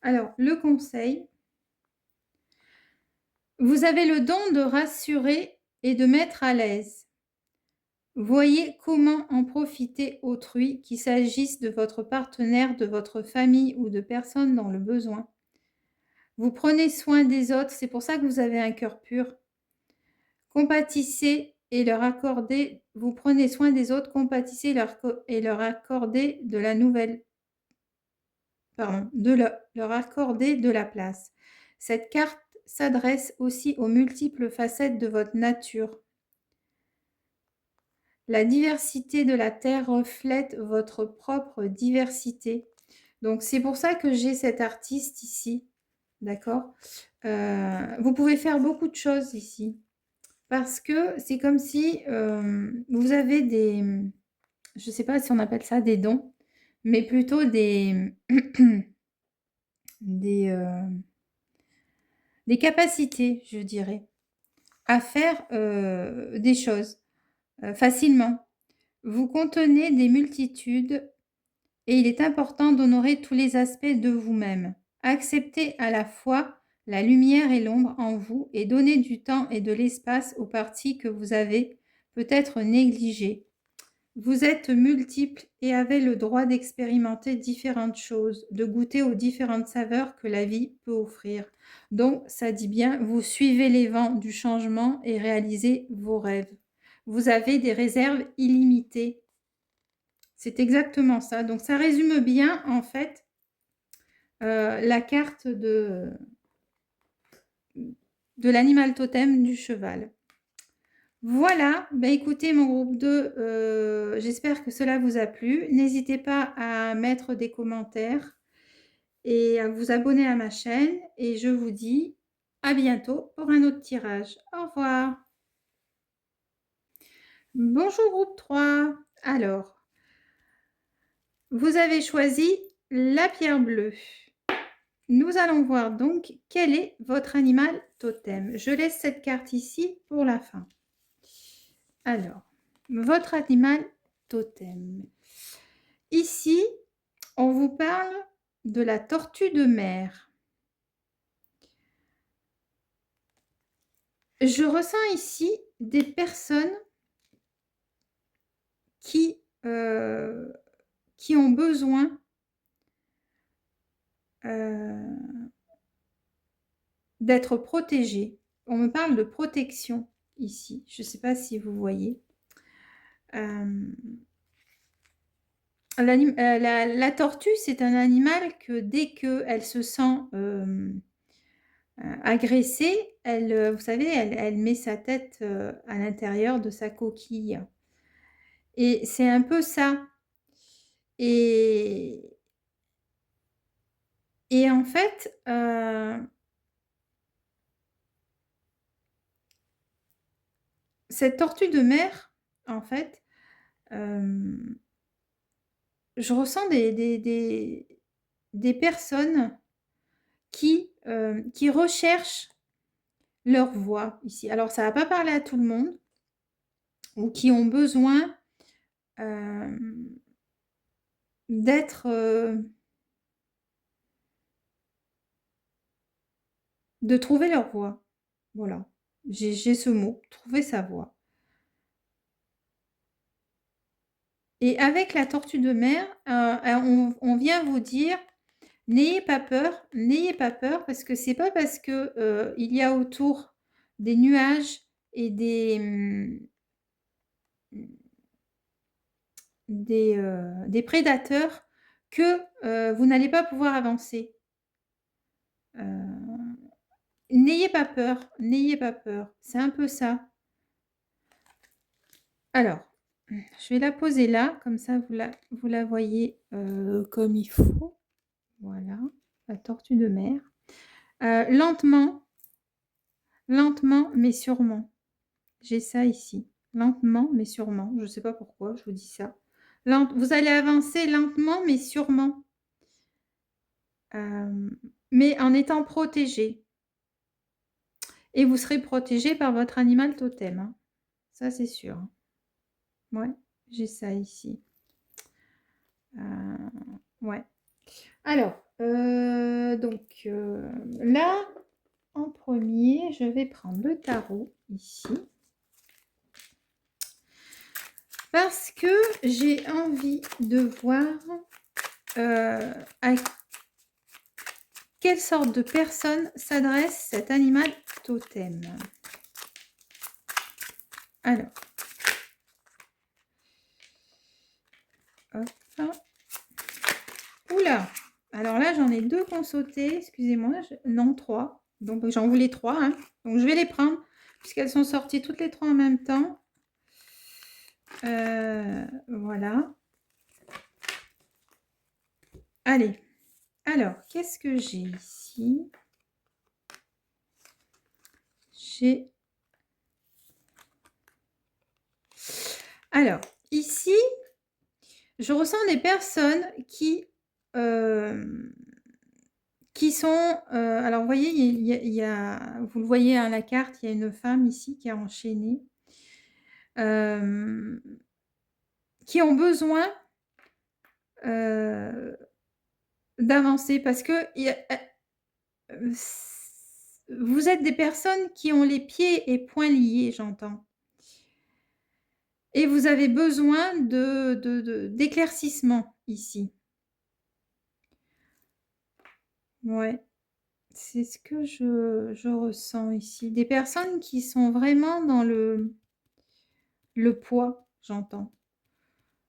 Alors, le conseil. Vous avez le don de rassurer et de mettre à l'aise. Voyez comment en profiter autrui, qu'il s'agisse de votre partenaire, de votre famille ou de personnes dans le besoin. Vous prenez soin des autres, c'est pour ça que vous avez un cœur pur. Compatissez et leur accordez, vous prenez soin des autres, compatissez et leur accordez de la nouvelle, pardon, leur accorder de la place. Cette carte s'adresse aussi aux multiples facettes de votre nature. La diversité de la Terre reflète votre propre diversité. Donc, c'est pour ça que j'ai cet artiste ici. D'accord? Vous pouvez faire beaucoup de choses ici. Parce que c'est comme si vous avez des... Je ne sais pas si on appelle ça des dons, mais plutôt des... des capacités, je dirais, à faire des choses facilement. Vous contenez des multitudes et il est important d'honorer tous les aspects de vous-même. Acceptez à la fois la lumière et l'ombre en vous et donnez du temps et de l'espace aux parties que vous avez peut-être négligées. Vous êtes multiples et avez le droit d'expérimenter différentes choses, de goûter aux différentes saveurs que la vie peut offrir. Donc, ça dit bien, vous suivez les vents du changement et réalisez vos rêves. Vous avez des réserves illimitées. C'est exactement ça. Donc, ça résume bien, en fait, la carte de l'animal totem du cheval. Voilà, bah écoutez mon groupe 2, j'espère que cela vous a plu. N'hésitez pas à mettre des commentaires et à vous abonner à ma chaîne. Et je vous dis à bientôt pour un autre tirage. Au revoir. Bonjour groupe 3. Alors, vous avez choisi la pierre bleue. Nous allons voir donc quel est votre animal totem. Je laisse cette carte ici pour la fin. Alors, votre animal totem. Ici, on vous parle de la tortue de mer. Je ressens ici des personnes qui ont besoin d'être protégées. On me parle de protection ici. Je ne sais pas si vous voyez. La tortue, c'est un animal que dès qu'elle se sent agressée, vous savez, elle met sa tête à l'intérieur de sa coquille. Et c'est un peu ça. Et en fait, cette tortue de mer, en fait, je ressens des personnes qui recherchent leur voix ici. Alors, ça ne va pas parler à tout le monde, ou qui ont besoin d'être... de trouver leur voix. Voilà, j'ai ce mot, trouver sa voix. Et avec la tortue de mer, on vient vous dire, n'ayez pas peur, parce que c'est pas parce que il y a autour des nuages et des prédateurs que vous n'allez pas pouvoir avancer. N'ayez pas peur, c'est un peu ça. Alors, je vais la poser là, comme ça vous la voyez comme il faut. Voilà, la tortue de mer. Lentement, mais sûrement. J'ai ça ici. Lentement, mais sûrement. Je ne sais pas pourquoi je vous dis ça. Vous allez avancer lentement, mais sûrement. mais en étant protégé. Et vous serez protégé par votre animal totem, hein. Ça, c'est sûr. Ouais, j'ai ça ici. Ouais. Alors, donc là, en premier, je vais prendre le tarot ici. Parce que j'ai envie de voir à quelle sorte de personne s'adresse cet animal totem. Alors, hop. Oula! Alors là, j'en ai 2 qui ont sauté. Excusez-moi. Non, 3. Donc, j'en voulais 3. Hein. Donc, je vais les prendre puisqu'elles sont sorties toutes les 3 en même temps. Voilà. Allez. Alors, qu'est-ce que j'ai ici? J'ai... Alors, ici, je ressens des personnes qui sont... alors, vous voyez, il y a, vous le voyez à la carte, il y a une femme ici qui est enchaînée. Qui ont besoin d'avancer parce que vous êtes des personnes qui ont les pieds et poings liés, j'entends. Et vous avez besoin d'éclaircissement ici. Ouais, c'est ce que je ressens ici. Des personnes qui sont vraiment dans le poids, j'entends.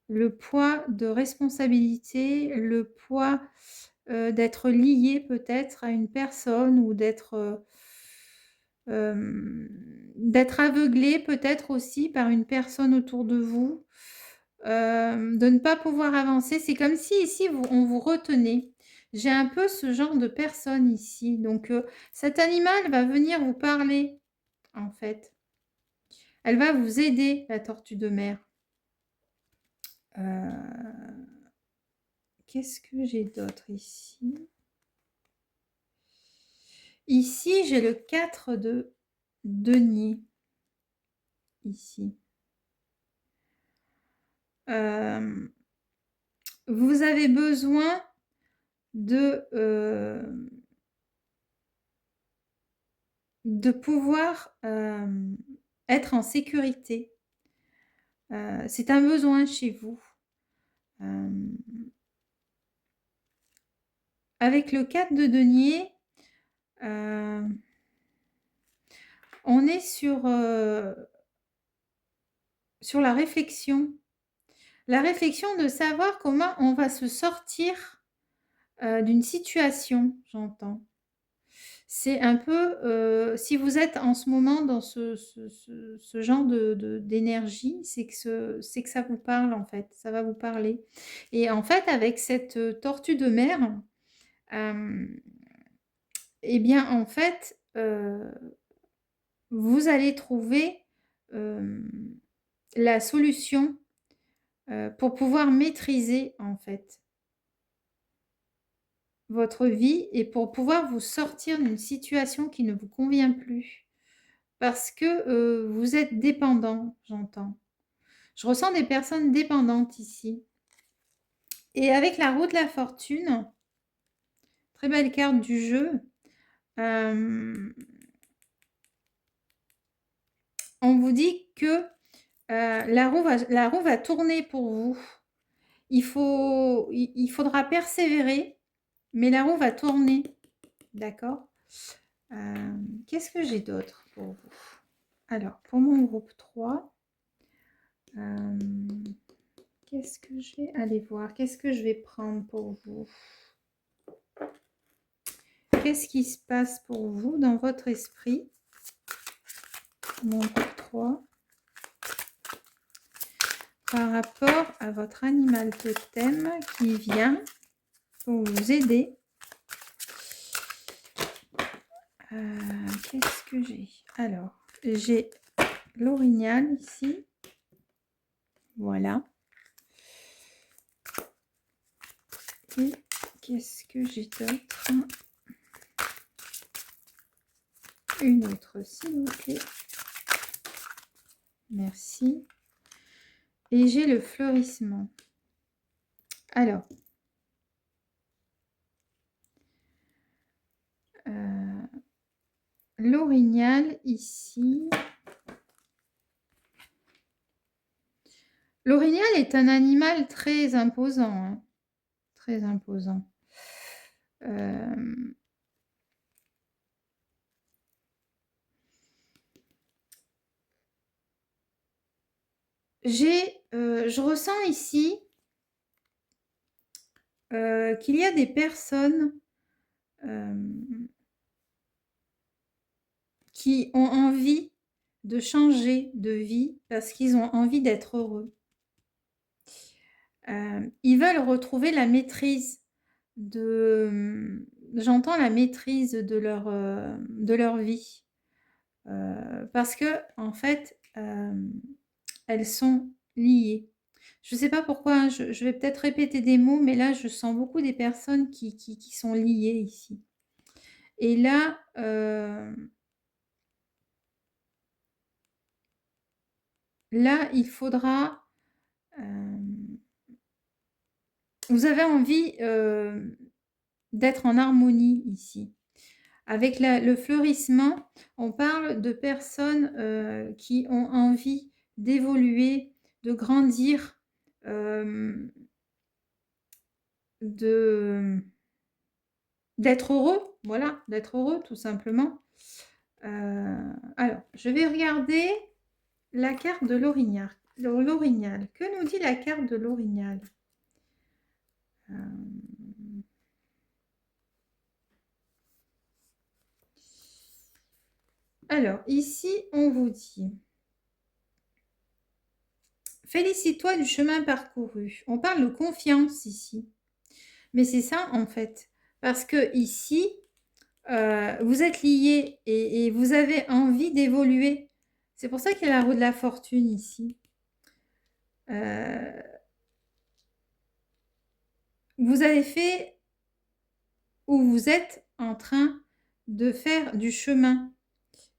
Le poids de responsabilité, le poids d'être lié peut-être à une personne ou d'être aveuglé peut-être aussi par une personne autour de vous, de ne pas pouvoir avancer. C'est comme si ici, on vous retenait. J'ai un peu ce genre de personne ici. Donc, cet animal va venir vous parler, en fait. Elle va vous aider, la tortue de mer. Qu'est-ce que j'ai d'autre ici? Ici, j'ai le 4 de denier. Ici. Vous avez besoin de pouvoir être en sécurité. C'est un besoin chez vous. Avec le 4 de denier, on est sur la réflexion. La réflexion de savoir comment on va se sortir d'une situation, j'entends. C'est un peu, si vous êtes en ce moment dans ce genre d'énergie, c'est que ça vous parle en fait, ça va vous parler. Et en fait, avec cette tortue de mer, eh bien, en fait, vous allez trouver la solution pour pouvoir maîtriser en fait votre vie et pour pouvoir vous sortir d'une situation qui ne vous convient plus. Parce que vous êtes dépendant, j'entends. Je ressens des personnes dépendantes ici. Et avec la roue de la fortune, très belle carte du jeu, on vous dit que la roue va tourner pour vous. Il faudra persévérer, mais la roue va tourner. D'accord? Qu'est-ce que j'ai d'autre pour vous? Alors, pour mon groupe 3, qu'est-ce que je vais aller voir? Qu'est-ce que je vais prendre pour vous? Qu'est-ce qui se passe pour vous dans votre esprit? Mon groupe 3. Par rapport à votre animal totem qui vient pour vous aider. Qu'est-ce que j'ai? Alors, j'ai l'orignal ici. Voilà. Et Qu'est-ce que j'ai d'autre? Une autre, s'il vous plaît. Merci. Et j'ai le fleurissement. Alors, l'orignal ici. L'orignal est un animal très imposant, hein, très imposant. Je ressens ici qu'il y a des personnes qui ont envie de changer de vie parce qu'ils ont envie d'être heureux. Ils veulent retrouver la maîtrise j'entends la maîtrise de leur vie. Parce que, en fait, elles sont liées. Je ne sais pas pourquoi, hein, je vais peut-être répéter des mots, mais là, je sens beaucoup des personnes qui sont liées ici. Et là, il faudra... vous avez envie d'être en harmonie ici. Avec le fleurissement, on parle de personnes qui ont envie d'évoluer, de grandir, d'être heureux, voilà, d'être heureux tout simplement. Alors, je vais regarder la carte de l'orignal. L'orignal. Que nous dit la carte de l'orignal? Alors, ici, on vous dit... Félicite-toi du chemin parcouru. On parle de confiance ici. Mais c'est ça, en fait. Parce que ici, vous êtes liés et vous avez envie d'évoluer. C'est pour ça qu'il y a la roue de la fortune ici. Vous avez fait ou vous êtes en train de faire du chemin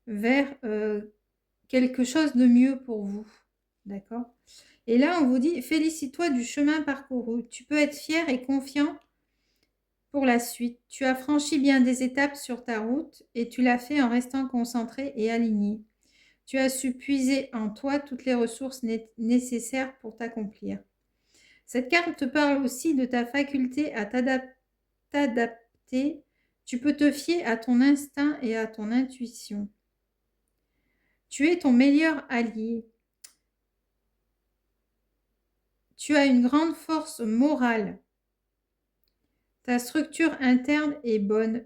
vers quelque chose de mieux pour vous. D'accord? Et là, on vous dit, félicite-toi du chemin parcouru. Tu peux être fier et confiant pour la suite. Tu as franchi bien des étapes sur ta route et tu l'as fait en restant concentré et aligné. Tu as su puiser en toi toutes les ressources nécessaires pour t'accomplir. Cette carte te parle aussi de ta faculté à t'adapter. Tu peux te fier à ton instinct et à ton intuition. Tu es ton meilleur allié. Tu as une grande force morale. Ta structure interne est bonne.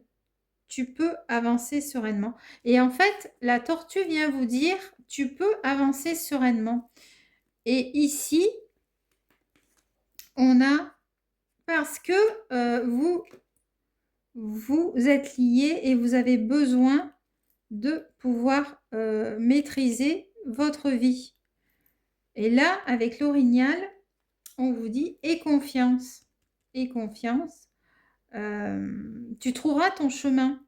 Tu peux avancer sereinement. Et en fait, la tortue vient vous dire, tu peux avancer sereinement. Et ici, on a, parce que vous êtes liés et vous avez besoin de pouvoir maîtriser votre vie. Et là, avec l'orignal, on vous dit « aie confiance ». Aie confiance. Tu trouveras ton chemin.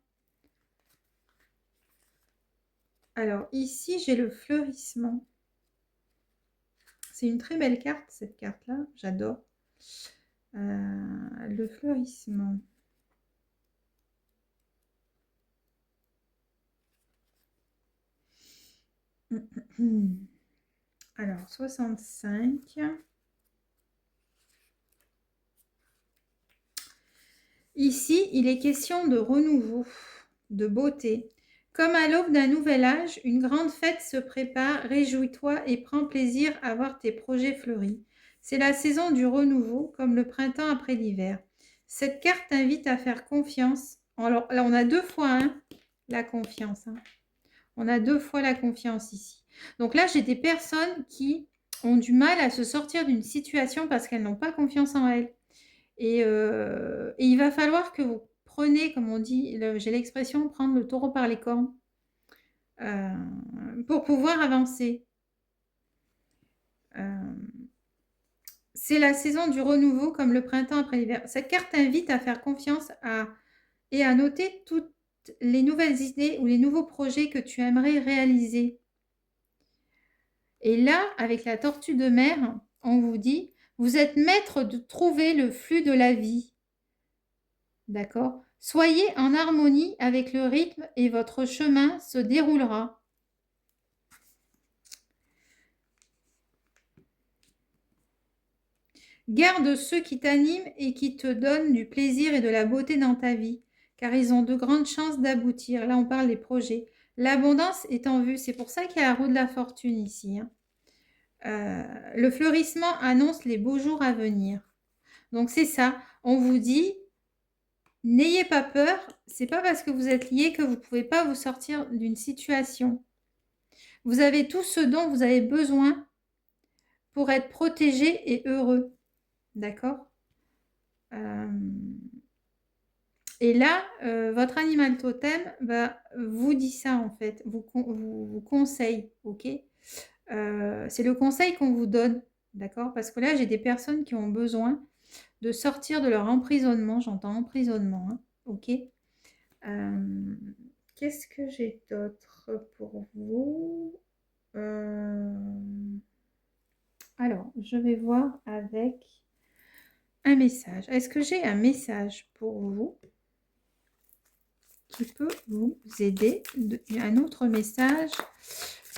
Alors ici, j'ai le fleurissement. C'est une très belle carte, cette carte-là. J'adore. Le fleurissement. Alors, 65. Ici, il est question de renouveau, de beauté. Comme à l'aube d'un nouvel âge, une grande fête se prépare. Réjouis-toi et prends plaisir à voir tes projets fleurir. C'est la saison du renouveau, comme le printemps après l'hiver. Cette carte invite à faire confiance. Alors là, on a deux fois la confiance. On a deux fois la confiance ici. Donc là, j'ai des personnes qui ont du mal à se sortir d'une situation parce qu'elles n'ont pas confiance en elles. Et il va falloir que vous preniez, comme on dit, j'ai l'expression, prendre le taureau par les cornes pour pouvoir avancer. c'est la saison du renouveau comme le printemps après l'hiver. Cette carte invite à faire confiance et à noter toutes les nouvelles idées ou les nouveaux projets que tu aimerais réaliser. Et là, avec la tortue de mer, on vous dit, vous êtes maître de trouver le flux de la vie. D'accord? Soyez en harmonie avec le rythme et votre chemin se déroulera. Garde ceux qui t'animent et qui te donnent du plaisir et de la beauté dans ta vie, car ils ont de grandes chances d'aboutir. Là, on parle des projets. L'abondance est en vue. C'est pour ça qu'il y a la roue de la fortune ici. Hein. Le fleurissement annonce les beaux jours à venir. Donc, c'est ça. On vous dit, n'ayez pas peur. C'est pas parce que vous êtes lié que vous ne pouvez pas vous sortir d'une situation. Vous avez tout ce dont vous avez besoin pour être protégé et heureux. D'accord? Et là, votre animal totem vous dit ça en fait, vous conseille, ok? C'est le conseil qu'on vous donne, d'accord? Parce que là, j'ai des personnes qui ont besoin de sortir de leur emprisonnement, j'entends emprisonnement, hein, ok? Qu'est-ce que j'ai d'autre pour vous? Alors, je vais voir avec un message. Est-ce que j'ai un message pour vous qui peut vous aider? Un autre message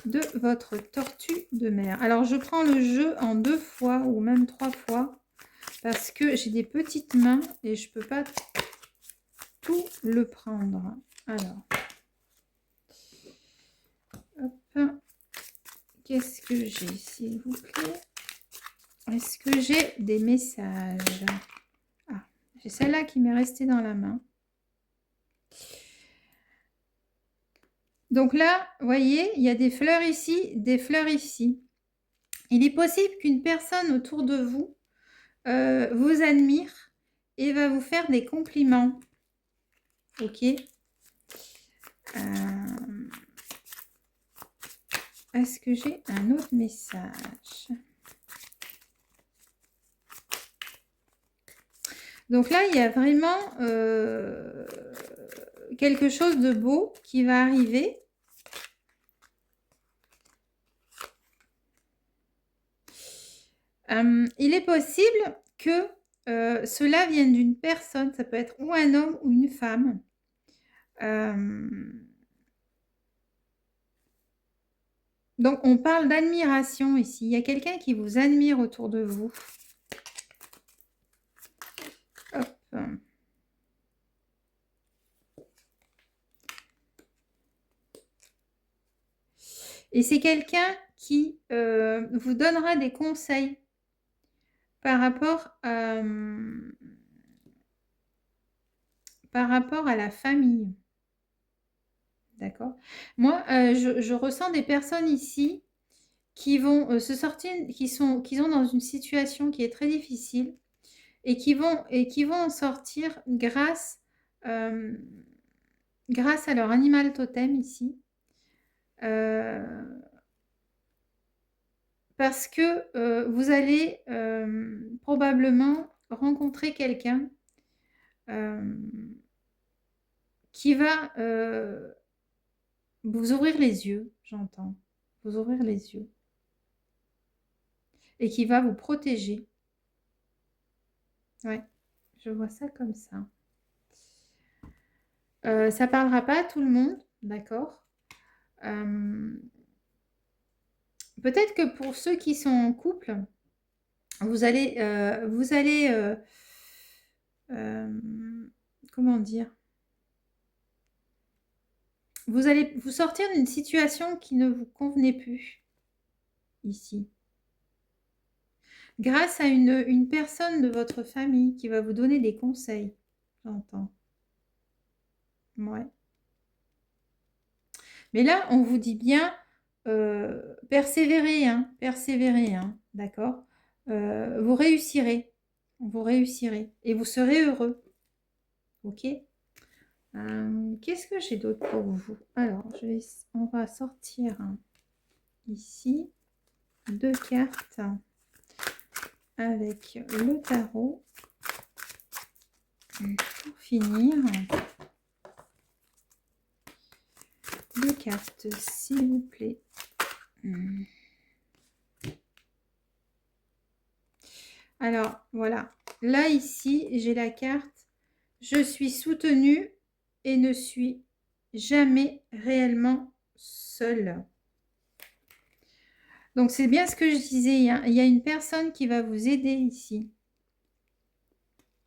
de votre tortue de mer. Alors, je prends le jeu en 2 fois ou même 3 fois parce que j'ai des petites mains et je ne peux pas tout le prendre. Alors, hop. Qu'est-ce que j'ai, s'il vous plaît? Est-ce que j'ai des messages? Ah, j'ai celle-là qui m'est restée dans la main. Donc là, vous voyez, il y a des fleurs ici, des fleurs ici. Il est possible qu'une personne autour de vous vous admire et va vous faire des compliments. Ok. Est-ce que j'ai un autre message? Donc là, il y a vraiment quelque chose de beau qui va arriver. Il est possible que cela vienne d'une personne, ça peut être ou un homme ou une femme. Donc, on parle d'admiration ici. Il y a quelqu'un qui vous admire autour de vous. Hop. Et c'est quelqu'un qui vous donnera des conseils par rapport à la famille. D'accord? Moi, je ressens des personnes ici qui vont se sortir, qui sont dans une situation qui est très difficile et qui vont en sortir grâce à leur animal totem ici. Parce que vous allez probablement rencontrer quelqu'un qui va vous ouvrir les yeux, j'entends, vous ouvrir les yeux, et qui va vous protéger. Ouais, je vois ça comme ça. Ça parlera pas à tout le monde, d'accord? Peut-être que pour ceux qui sont en couple, vous allez comment dire? Vous allez vous sortir d'une situation qui ne vous convenait plus ici. Grâce à une personne de votre famille qui va vous donner des conseils, j'entends. Ouais. Mais là, on vous dit bien persévérer, hein, d'accord? Vous réussirez. Vous réussirez. Et vous serez heureux. Ok? Qu'est-ce que j'ai d'autre pour vous? Alors, on va sortir ici 2 cartes avec le tarot. Pour finir, les cartes, s'il vous plaît. Alors, voilà. Là, ici, j'ai la carte « Je suis soutenue et ne suis jamais réellement seule ». Donc, c'est bien ce que je disais. Il y a une personne qui va vous aider ici.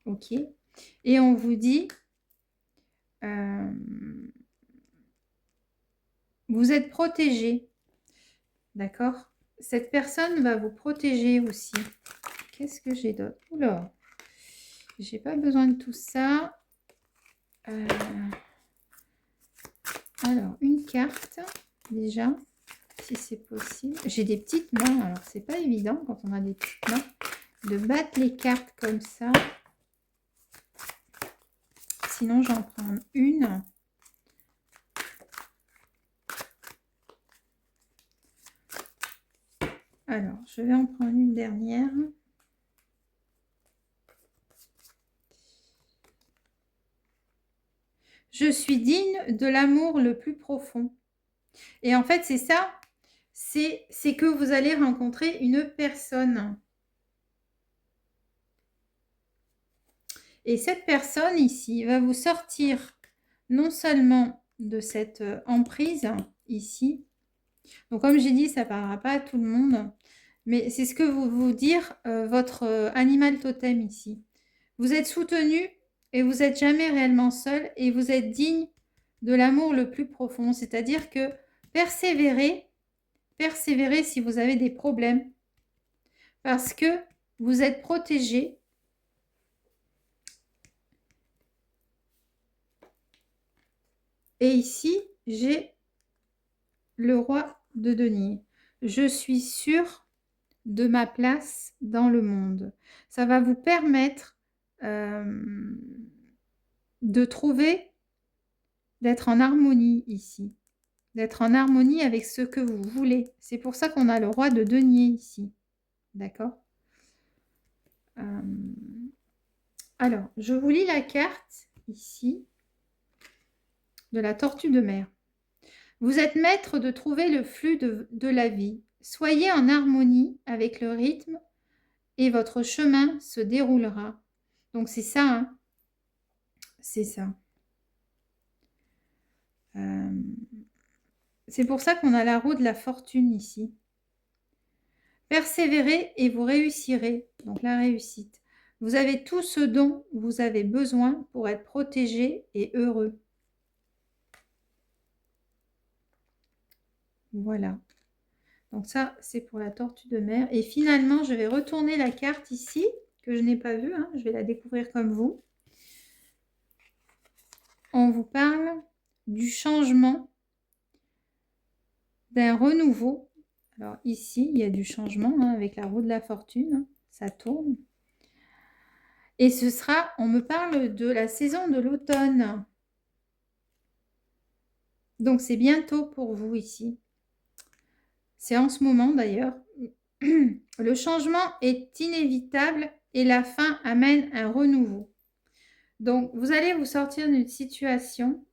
OK. Et on vous dit, vous êtes protégé. D'accord? Cette personne va vous protéger aussi. Qu'est-ce que j'ai d'autre? Oula, j'ai pas besoin de tout ça. Alors, une carte, déjà, si c'est possible. J'ai des petites mains, alors c'est pas évident quand on a des petites mains de battre les cartes comme ça. Sinon, j'en prends une. Alors, je vais en prendre une dernière. Je suis digne de l'amour le plus profond. Et en fait, c'est ça, c'est que vous allez rencontrer une personne. Et cette personne ici va vous sortir non seulement de cette emprise ici. Donc, comme j'ai dit, ça ne parlera pas à tout le monde. Mais c'est ce que vous dire votre animal totem ici. Vous êtes soutenu et vous n'êtes jamais réellement seul et vous êtes digne de l'amour le plus profond. C'est-à-dire que persévérez si vous avez des problèmes parce que vous êtes protégé. Et ici, j'ai le roi de denier. Je suis sûre de ma place dans le monde. Ça va vous permettre de trouver, d'être en harmonie ici. D'être en harmonie avec ce que vous voulez. C'est pour ça qu'on a le roi de denier ici. D'accord? Alors, je vous lis la carte ici de la tortue de mer. Vous êtes maître de trouver le flux de la vie. Soyez en harmonie avec le rythme et votre chemin se déroulera. Donc, c'est ça, hein? C'est ça. C'est pour ça qu'on a la roue de la fortune ici. Persévérez et vous réussirez. Donc, la réussite. Vous avez tout ce dont vous avez besoin pour être protégé et heureux. Voilà. Donc ça, c'est pour la tortue de mer. Et finalement, je vais retourner la carte ici, que je n'ai pas vue. Hein. Je vais la découvrir comme vous. On vous parle du changement, d'un renouveau. Alors ici, il y a du changement hein, avec la roue de la fortune. Hein. Ça tourne. Et ce sera, on me parle de la saison de l'automne. Donc c'est bientôt pour vous ici. C'est en ce moment d'ailleurs. Le changement est inévitable et la fin amène un renouveau. Donc, vous allez vous sortir d'une situation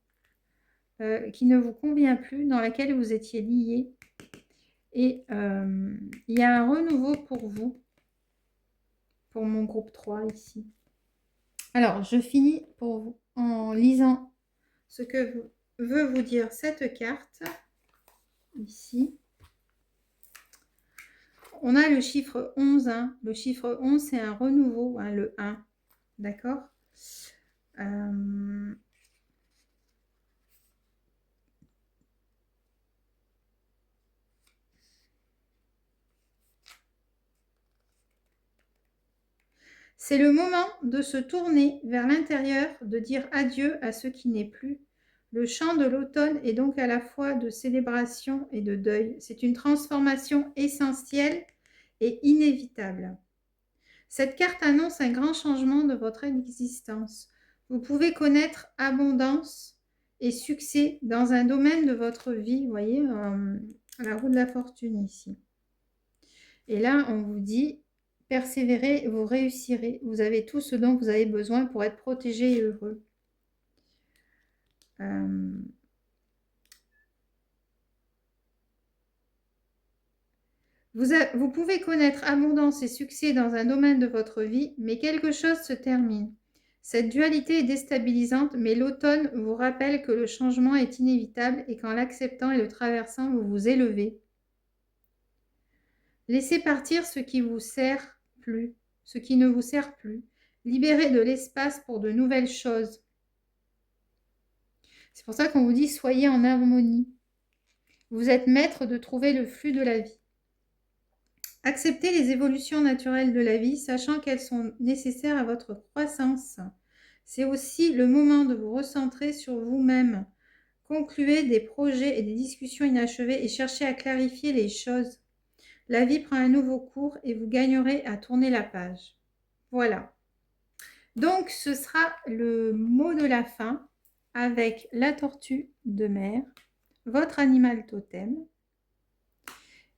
qui ne vous convient plus, dans laquelle vous étiez lié. Et il y a un renouveau pour vous, pour mon groupe 3 ici. Alors, je finis pour vous en lisant ce que veut vous dire cette carte ici. On a le chiffre 11. Hein. Le chiffre 11, c'est un renouveau, hein, le 1. D'accord? C'est le moment de se tourner vers l'intérieur, de dire adieu à ce qui n'est plus. Le chant de l'automne est donc à la fois de célébration et de deuil. C'est une transformation essentielle et inévitable. Cette carte annonce un grand changement de votre existence. Vous pouvez connaître abondance et succès dans un domaine de votre vie. Vous voyez, la roue de la fortune ici. Et là, on vous dit persévérez, vous réussirez. Vous avez tout ce dont vous avez besoin pour être protégé et heureux. Vous pouvez connaître abondance et succès dans un domaine de votre vie, mais quelque chose se termine. Cette dualité est déstabilisante, mais l'automne vous rappelle que le changement est inévitable et qu'en l'acceptant et le traversant, vous vous élevez. Laissez partir ce qui vous sert plus, ce qui ne vous sert plus. Libérez de l'espace pour de nouvelles choses. C'est pour ça qu'on vous dit soyez en harmonie. Vous êtes maître de trouver le flux de la vie. Acceptez les évolutions naturelles de la vie, sachant qu'elles sont nécessaires à votre croissance. C'est aussi le moment de vous recentrer sur vous-même. Concluez des projets et des discussions inachevées et cherchez à clarifier les choses. La vie prend un nouveau cours et vous gagnerez à tourner la page. Voilà. Donc, ce sera le mot de la fin avec la tortue de mer, votre animal totem.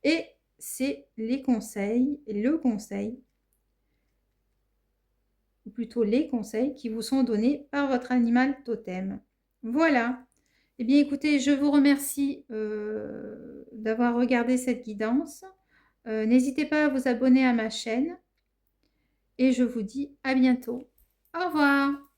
Et c'est les conseils, le conseil, ou plutôt les conseils qui vous sont donnés par votre animal totem. Voilà. Eh bien, écoutez, je vous remercie d'avoir regardé cette guidance. N'hésitez pas à vous abonner à ma chaîne. Et je vous dis à bientôt. Au revoir.